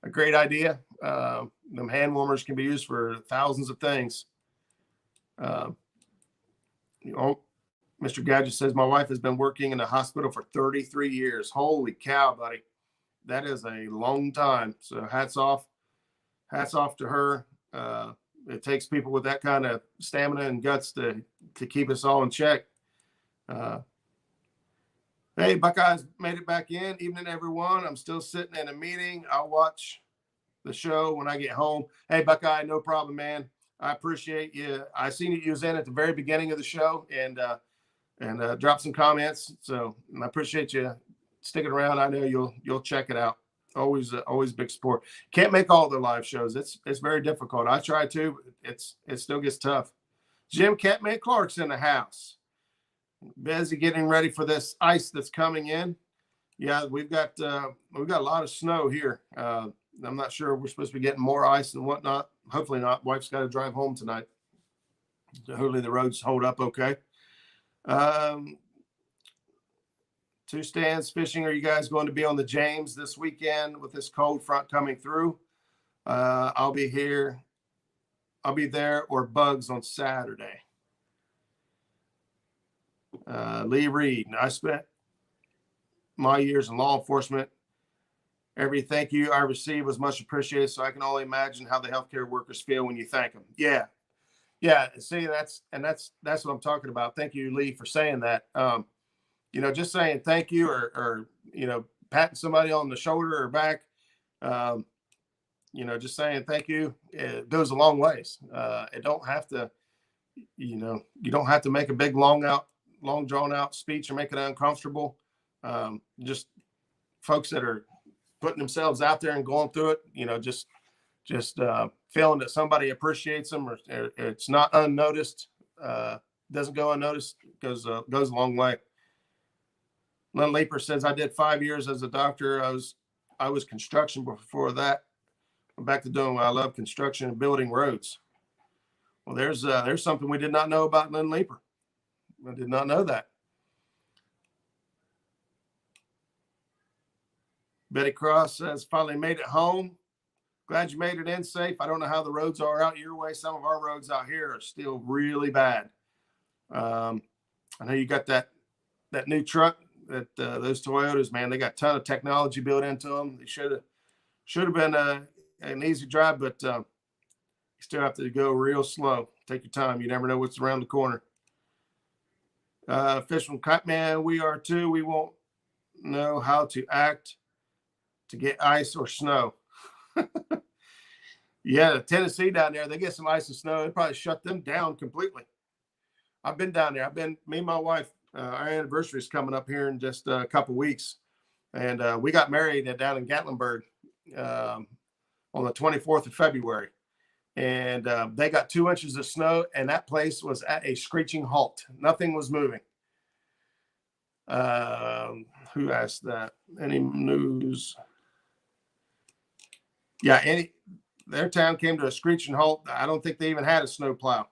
a great idea. Them hand warmers can be used for thousands of things. Mr. Gadget says, my wife has been working in the hospital for 33 years. Holy cow, buddy. That is a long time. So hats off to her. It takes people with that kind of stamina and guts to keep us all in check. Hey, Buckeyes made it back in. Evening, everyone. I'm still sitting in a meeting. I'll watch the show when I get home. Hey, Buckeye, no problem, man. I appreciate you. I seen you was in at the very beginning of the show and drop some comments. So I appreciate you sticking around. I know you'll check it out. Always big support. Can't make all the live shows. It's very difficult. I try to, but it still gets tough. Jim Catman Clark's in the house. Busy getting ready for this ice that's coming in. Yeah, we've got a lot of snow here. I'm not sure we're supposed to be getting more ice and whatnot. Hopefully not. Wife's got to drive home tonight. So hopefully the roads hold up okay. 2 stands fishing. Are you guys going to be on the James this weekend with this cold front coming through? I'll be here. I'll be there or Bugs on Saturday. Lee Reed. I spent my years in law enforcement. Every thank you I received was much appreciated. So I can only imagine how the healthcare workers feel when you thank them. Yeah. See, that's what I'm talking about. Thank you, Lee, for saying that. Just saying thank you or patting somebody on the shoulder or back, just saying thank you, it goes a long ways. It don't have to, you don't have to make a big, long drawn out speech or make it uncomfortable. Just folks that are putting themselves out there and going through it, just feeling that somebody appreciates them or it's not unnoticed, doesn't go unnoticed, goes a long way. Len Leaper says, I did 5 years as a doctor. I was construction before that. I'm back to doing what I love, construction and building roads. Well, there's something we did not know about Len Leaper. I did not know that. Betty Cross says, finally made it home. Glad you made it in safe. I don't know how the roads are out your way. Some of our roads out here are still really bad. I know you got that that new truck, that those Toyotas, man, they got a ton of technology built into them. They should have been an easy drive, but you still have to go real slow. Take your time. You never know what's around the corner. Fish from Kite Man, we are too. We won't know how to act to get ice or snow. Yeah, Tennessee down there, they get some ice and snow. It probably shut them down completely. I've been down there. Me and my wife, our anniversary is coming up here in just a couple weeks. And we got married down in Gatlinburg on the 24th of February. And they got 2 inches of snow, and that place was at a screeching halt. Nothing was moving. Who asked that? Any news? Yeah, their town came to a screeching halt. I don't think they even had a snow plow.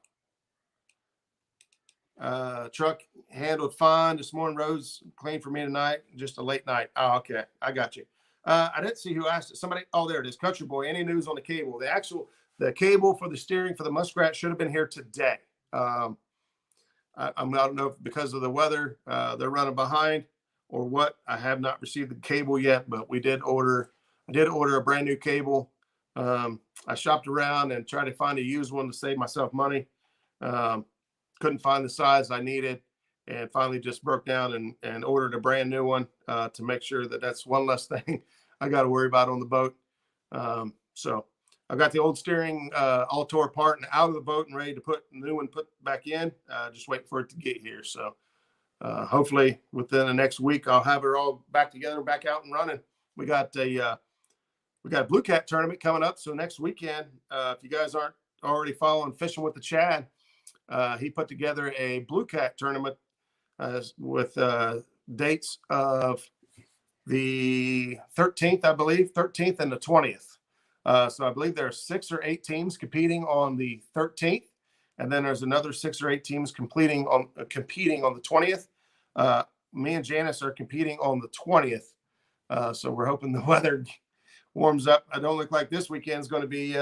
Truck handled fine this morning. Roads clean for me tonight. Just a late night. Oh, okay. I got you. I didn't see who asked it. Somebody. Oh, there it is. Country Boy. Any news on the cable? The cable for the steering for the Muskrat should have been here today. I don't know if because of the weather, they're running behind or what. I have not received the cable yet, but I did order a brand new cable. I shopped around and tried to find a used one to save myself money. Couldn't find the size I needed, and finally just broke down and ordered a brand new one to make sure that that's one less thing I got to worry about on the boat. So I got the old steering all tore apart and out of the boat and ready to put the new one back in. Just waiting for it to get here. So hopefully within the next week, I'll have it all back together, back out and running. We got a Bluecat tournament coming up. So next weekend, if you guys aren't already following Fishing with the Chad, he put together a Bluecat tournament with dates of the 13th, I believe, 13th and the 20th. So I believe there are 6 or 8 teams competing on the 13th, and then there's another 6 or 8 teams competing on the 20th. Me and Janice are competing on the 20th. So we're hoping the weather warms up. I don't look like this weekend's going to be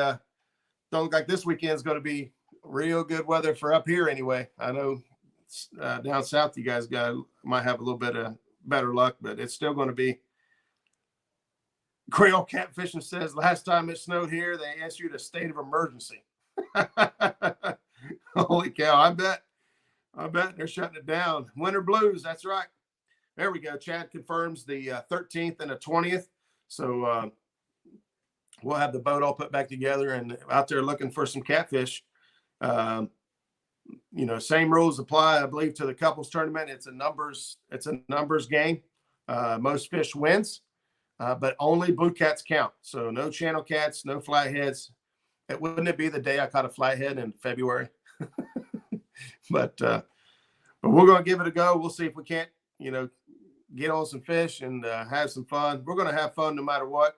real good weather for up here anyway. I know down south you guys might have a little bit of better luck, but it's still going to be. Creole Catfishing says last time it snowed here, they issued a state of emergency. Holy cow! I bet they're shutting it down. Winter blues. That's right. There we go. Chad confirms the 13th and the 20th. So we'll have the boat all put back together and out there looking for some catfish. Same rules apply, I believe, to the couples tournament. It's a numbers game. Most fish wins, but only blue cats count. So no channel cats, no flatheads. Wouldn't it be the day I caught a flathead in February? But we're going to give it a go. We'll see if we can't, get on some fish and have some fun. We're going to have fun no matter what.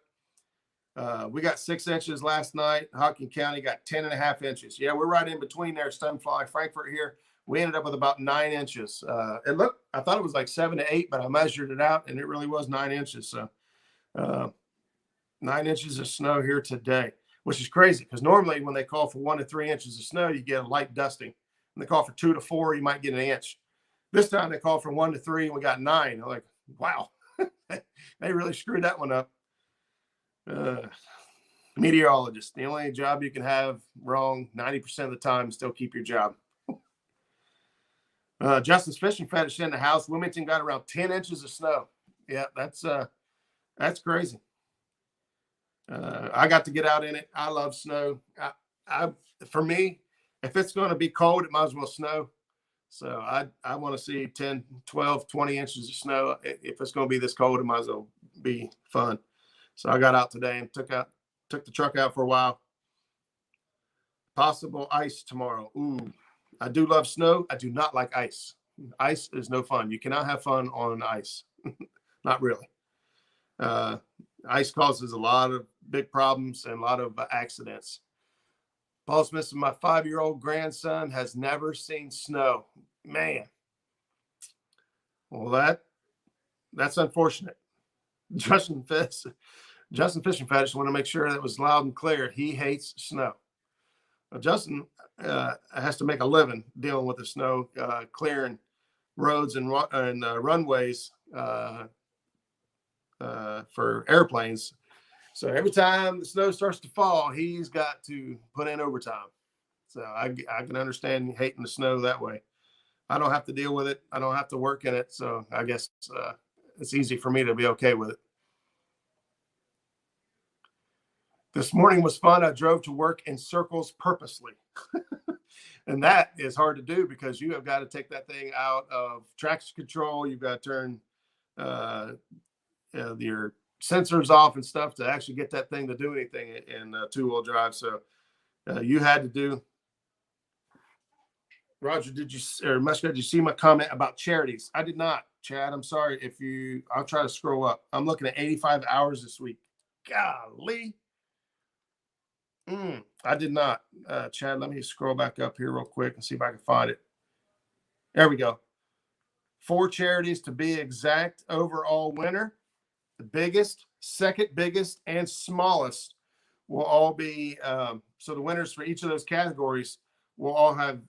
We got 6 inches last night. Hocking County got 10.5 inches. Yeah, we're right in between there. Stonefly, Frankfort here. We ended up with about 9 inches. I thought it was like 7 to 8, but I measured it out and it really was 9 inches. So 9 inches of snow here today, which is crazy because normally when they call for 1 to 3 inches of snow, you get a light dusting. When they call for 2 to 4, you might get an inch. This time they called for 1 to 3 and we got 9. I'm like, wow, they really screwed that one up. Meteorologist, the only job you can have wrong 90% of the time, still keep your job. Justin's fishing fetish in the house. Wilmington got around 10 inches of snow. Yeah, that's crazy. I got to get out in it. I love snow. For me, if it's going to be cold, it might as well snow. So I want to see 10, 12, 20 inches of snow. If it's going to be this cold, it might as well be fun. So I got out today and took the truck out for a while. Possible ice tomorrow. Ooh, I do love snow. I do not like ice. Ice is no fun. You cannot have fun on ice. Not really. Ice causes a lot of big problems and a lot of accidents. Paul Smith says, my 5-year-old grandson has never seen snow. Man. Well, that's unfortunate. Justin Fishing Fetish, want to make sure that was loud and clear. He hates snow. Justin has to make a living dealing with the snow, clearing roads and runways for airplanes. So every time the snow starts to fall, he's got to put in overtime. So I can understand hating the snow that way. I don't have to deal with it. I don't have to work in it. So I guess it's easy for me to be okay with it. This morning was fun. I drove to work in circles purposely. And that is hard to do because you have got to take that thing out of traction control. You've got to turn your sensors off and stuff to actually get that thing to do anything in two-wheel drive. So you had to do. Roger, Muskrat, did you see my comment about charities? I did not, Chad. I'm sorry. I'll try to scroll up. I'm looking at 85 hours this week. Golly. I did not. Chad, let me scroll back up here real quick and see if I can find it. There we go. 4 charities to be exact. Overall winner. The biggest, second biggest, and smallest will all be, so the winners for each of those categories will all have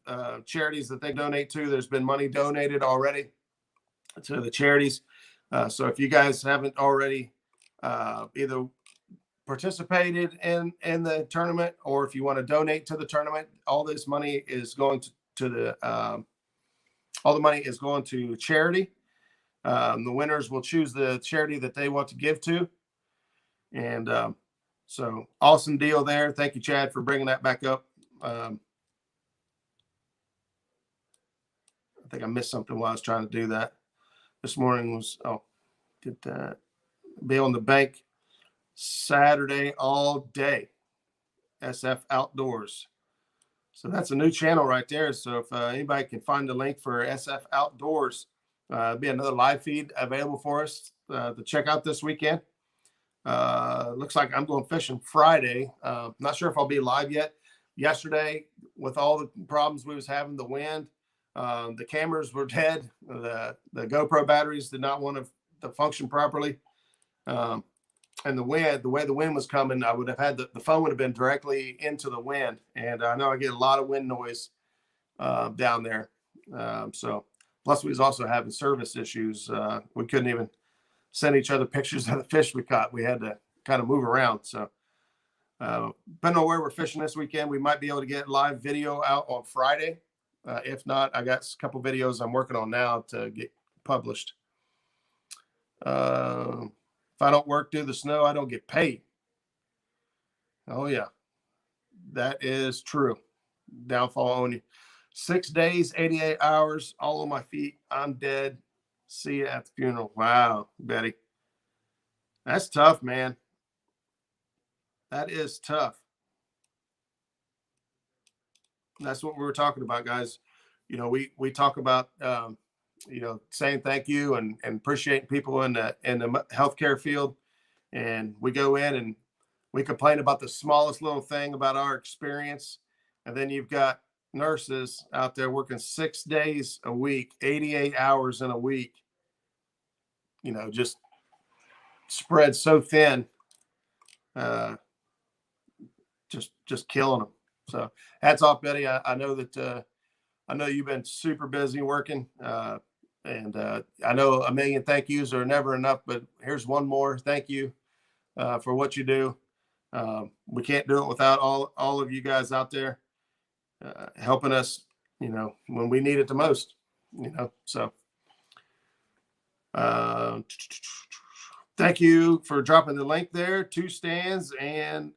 charities that they donate to. There's been money donated already to the charities. So if you guys haven't already either participated in the tournament, or if you want to donate to the tournament, all this money is going to all the money is going to charity. The winners will choose the charity that they want to give to. And so awesome deal there. Thank you, Chad, for bringing that back up. I think I missed something while I was trying to do that. This morning was, did that. Be on the bank Saturday all day. SF Outdoors. So that's a new channel right there. So if anybody can find the link for SF Outdoors, be another live feed available for us to check out this weekend. Looks like I'm going fishing Friday. Not sure if I'll be live yet. Yesterday, with all the problems we was having, the wind, the cameras were dead. The GoPro batteries did not want to function properly. And the way the wind was coming, I would have had the phone would have been directly into the wind. And I know I get a lot of wind noise down there. So plus we was also having service issues. We couldn't even send each other pictures of the fish we caught. We had to kind of move around. So depending on where we're fishing this weekend, we might be able to get live video out on Friday. If not, I got a couple videos I'm working on now to get published. If I don't work due to the snow, I don't get paid. Oh, yeah. That is true. Downfall on you. 6 days, 88 hours, all on my feet. I'm dead. See you at the funeral. Wow, Betty. That's tough, man. That is tough. That's what we were talking about, guys. You know, we talk about saying thank you and appreciating people in the healthcare field. And we go in and we complain about the smallest little thing about our experience. And then you've got nurses out there working 6 days a week, 88 hours in a week, just spread so thin, just killing them. So hats off, Betty. I know that, I know you've been super busy working, and I know a million thank yous are never enough, but here's one more. Thank you for what you do. We can't do it without all of you guys out there helping us, when we need it the most, so thank you for dropping the link there. 2 stands and,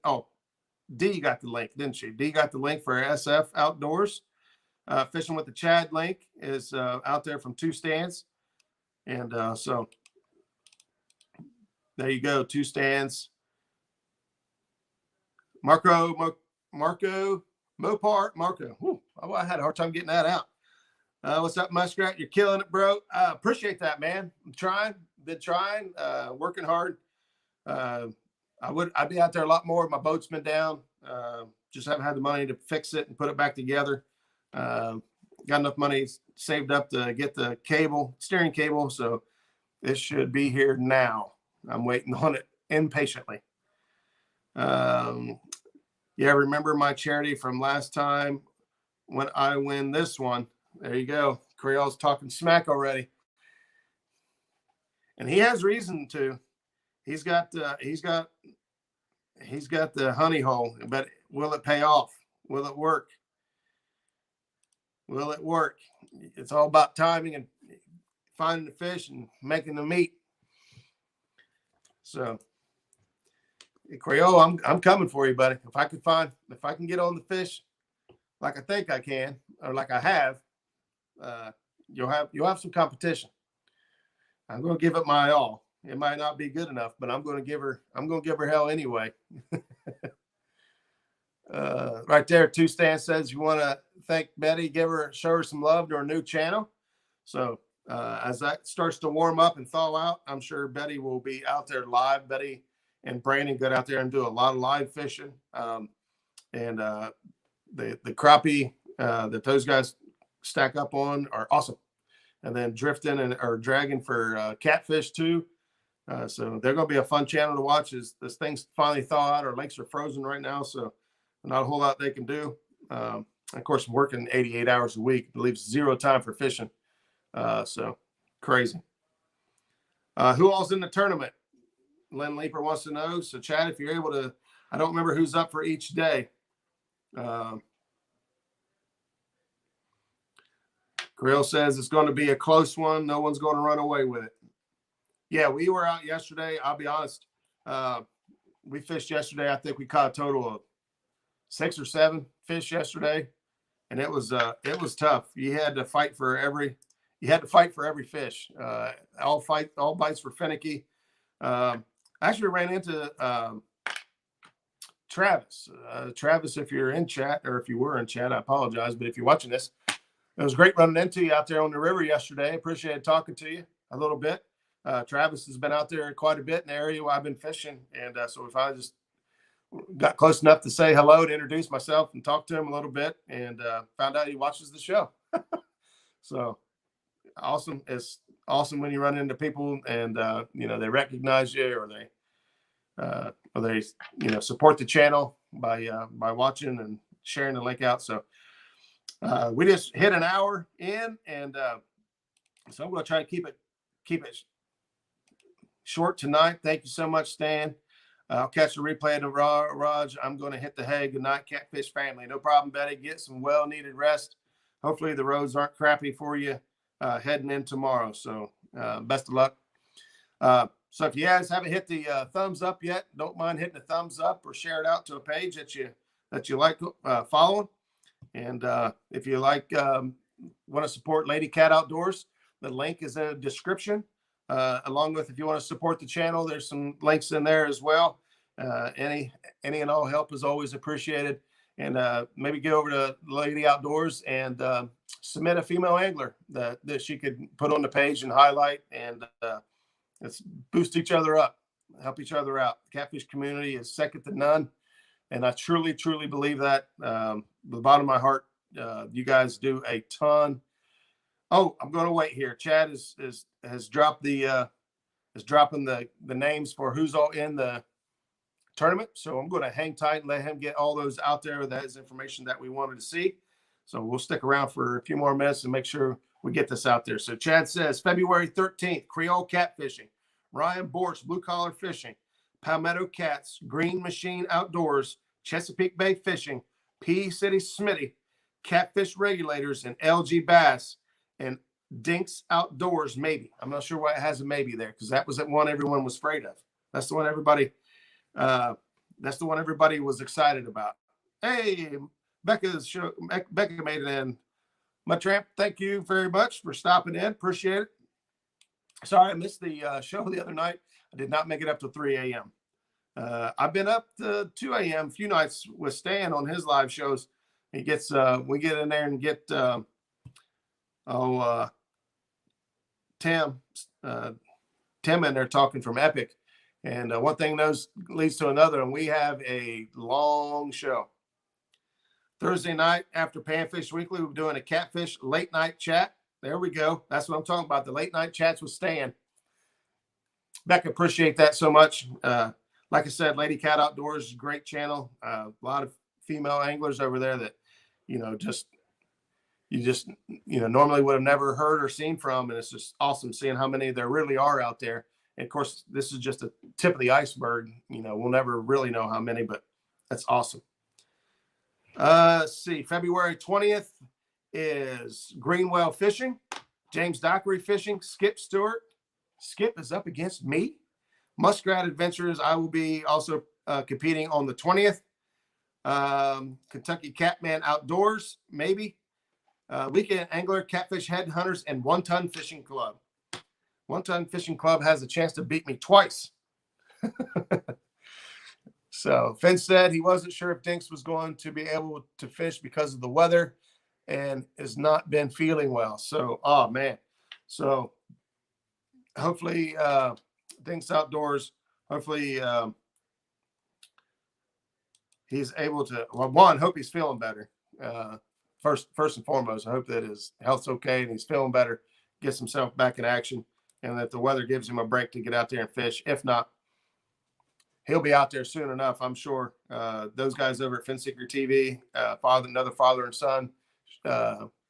D got the link, didn't she? D got the link for SF Outdoors. Fishing with the Chad link is out there from 2 stands. And so there you go, 2 stands. Marco. Whew, I had a hard time getting that out. What's up, Muskrat? You're killing it, bro. I appreciate that, man. Been trying, working hard. I'd be out there a lot more. My boat's been down. Just haven't had the money to fix it and put it back together. Got enough money saved up to get the steering cable. So this should be here now. I'm waiting on it impatiently. Yeah, remember my charity from last time when I win this one. There you go. Creole's talking smack already. And he has reason to. He's got the honey hole, but will it pay off? Will it work? Will it work? It's all about timing and finding the fish and making the meat. So, Creole, I'm coming for you, buddy. If I can get on the fish like I think I can, or like I have, you'll have some competition. I'm going to give it my all. It might not be good enough, but I'm going to give her hell anyway. Right there, Two Stan says you want to thank Betty, show her some love to her new channel. So as that starts to warm up and thaw out, I'm sure Betty will be out there live. Betty and Brandon get out there and do a lot of live fishing. And the crappie that those guys stack up on are awesome. And then drifting or dragging for catfish too. So they're going to be a fun channel to watch as this thing's finally thaw out. Our lakes are frozen right now, so not a whole lot they can do. Of course, I'm working 88 hours a week. It leaves zero time for fishing. So crazy. Who all's in the tournament? Lynn Leeper wants to know. So Chad, if you're able to, I don't remember who's up for each day. Grill says it's going to be a close one. No one's going to run away with it. Yeah, we were out yesterday. I'll be honest. We fished yesterday. I think we caught a total of 6 or 7 fish yesterday, and it was tough. You had to fight for every fish. All bites were finicky. I actually ran into Travis. Travis, if you're in chat, or if you were in chat, I apologize. But if you're watching this, it was great running into you out there on the river yesterday. Appreciated talking to you a little bit. Travis has been out there quite a bit in the area where I've been fishing. And so we finally just got close enough to say hello, to introduce myself and talk to him a little bit, and found out he watches the show. So awesome. It's awesome when you run into people and, they recognize you, or they support the channel by watching and sharing the link out. So we just hit an hour in, and so I'm going to try to keep it short tonight. Thank you so much, Stan. I'll catch the replay of the Raj. I'm going to hit the hay. Good night, Catfish family. No problem, Betty. Get some well-needed rest. Hopefully the roads aren't crappy for you heading in tomorrow. So best of luck. So if you guys haven't hit the thumbs up yet, don't mind hitting the thumbs up or share it out to a page that you like following. And if you want to support LadyCat Outdoors, the link is in the description. Along with, if you want to support the channel, there's some links in there as well. Any and all help is always appreciated. And maybe get over to Lady Outdoors and submit a female angler that she could put on the page and highlight, and let's boost each other up, help each other out. The catfish community is second to none. And I truly, truly believe that. The bottom of my heart, you guys do a ton. Oh, I'm going to wait here. Chad has dropped dropping the names for who's all in the tournament. So I'm going to hang tight and let him get all those out there. That is information that we wanted to see. So we'll stick around for a few more minutes and make sure we get this out there. So Chad says February 13th, Creole catfishing, Ryan Bortz, blue collar fishing, Palmetto Cats, Green Machine Outdoors, Chesapeake Bay Fishing, P City Smitty, Catfish Regulators, and LG Bass, and Dinks Outdoors. Maybe, I'm not sure why it has a maybe there, because that was the one everyone was afraid of. That's the one everybody was excited about. Hey, Becca made it in. My tramp, thank you very much for stopping in. Appreciate it. Sorry I missed the show the other night. I did not make it up to 3 a.m. I've been up to 2 a.m. a few nights with Stan on his live shows. He gets we get in there and get Tim in there talking from Epic, and one thing leads to another, and we have a long show. Thursday night after Panfish Weekly, we're doing a catfish late night chat. There we go. That's what I'm talking about. The late night chats with Stan. Becca, appreciate that so much. Like I said, LadyCat Outdoors is a great channel. A lot of female anglers over there that, you just, normally would have never heard or seen from. And it's just awesome seeing how many there really are out there. And of course, this is just a tip of the iceberg. We'll never really know how many, but that's awesome. Let's see, February 20th is Greenwell Fishing, James Dockery Fishing, Skip Stewart. Skip is up against me. Muskrat Adventures, I will be also competing on the 20th. Kentucky Catman Outdoors, maybe. Weekend Angler, Catfish Headhunters, and One Ton Fishing Club. One Ton Fishing Club has a chance to beat me twice. So Finn said he wasn't sure if Dinks was going to be able to fish because of the weather and has not been feeling well. So, oh man. So hopefully Dinks Outdoors, hopefully he's able to, well, one, hope he's feeling better. First and foremost, I hope that his health's okay and he's feeling better, gets himself back in action, and that the weather gives him a break to get out there and fish. If not, he'll be out there soon enough, I'm sure. Those guys over at Finseeker TV, another father and son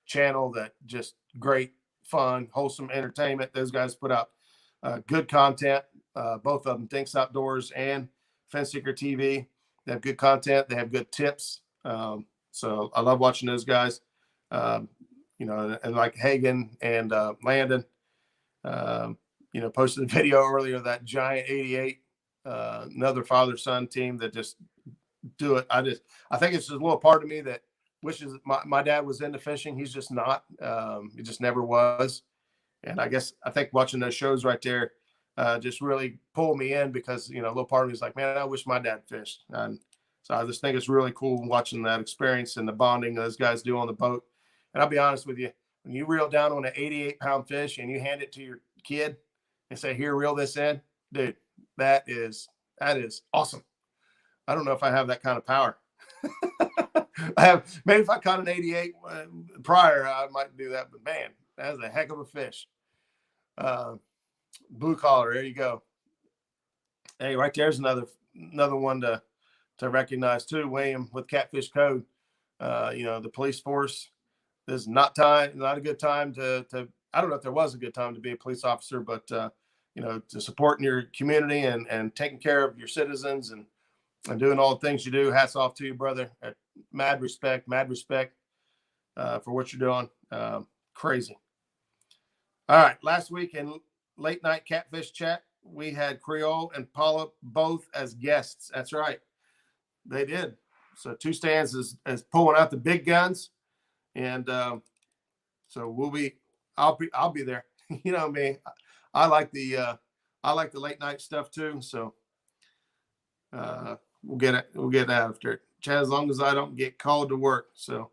channel, that just great, fun, wholesome entertainment. Those guys put out good content. Both of them, Dinks Outdoors and Finseeker TV. They have good content. They have good tips. So I love watching those guys. And like Hagen and Landon, posted a video earlier of that giant 88. Another father-son team that just do it. I think it's just a little part of me that wishes my dad was into fishing. He's just not. He just never was. And I think watching those shows right there just really pulled me in, because a little part of me is like, man, I wish my dad fished. And so I just think it's really cool watching that experience and the bonding those guys do on the boat. And I'll be honest with you, when you reel down on an 88-pound fish and you hand it to your kid and say, "Here, reel this in," dude, that is awesome. I don't know if I have that kind of power. Maybe if I caught an 88 prior, I might do that. But man, that is a heck of a fish. Blue collar, there you go. Hey, right there's another one to recognize too. William with Catfish Code. The police force. This is not a good time to. I don't know if there was a good time to be a police officer, but to supporting your community and taking care of your citizens and doing all the things you do. Hats off to you, brother. Mad respect for what you're doing. Crazy. All right. Last week in late night catfish chat, we had Creole and Paula both as guests. That's right. They did. So Two Stands is pulling out the big guns. And so I'll be there. You know me. I like the late night stuff too. So we'll get after it. Chad, as long as I don't get called to work. So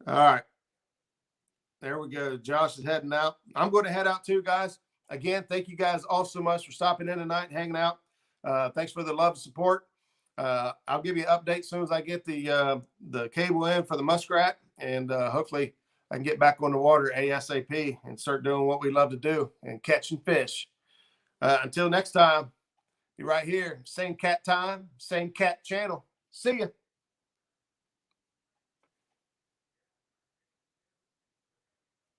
all right. There we go. Josh is heading out. I'm going to head out too, guys. Again, thank you guys all so much for stopping in tonight and hanging out. Thanks for the love and support. I'll give you an update as soon as I get the cable in for the Muskrat, and hopefully I can get back on the water ASAP and start doing what we love to do and catching fish. Until next time, be right here. Same cat time, same cat channel. See ya.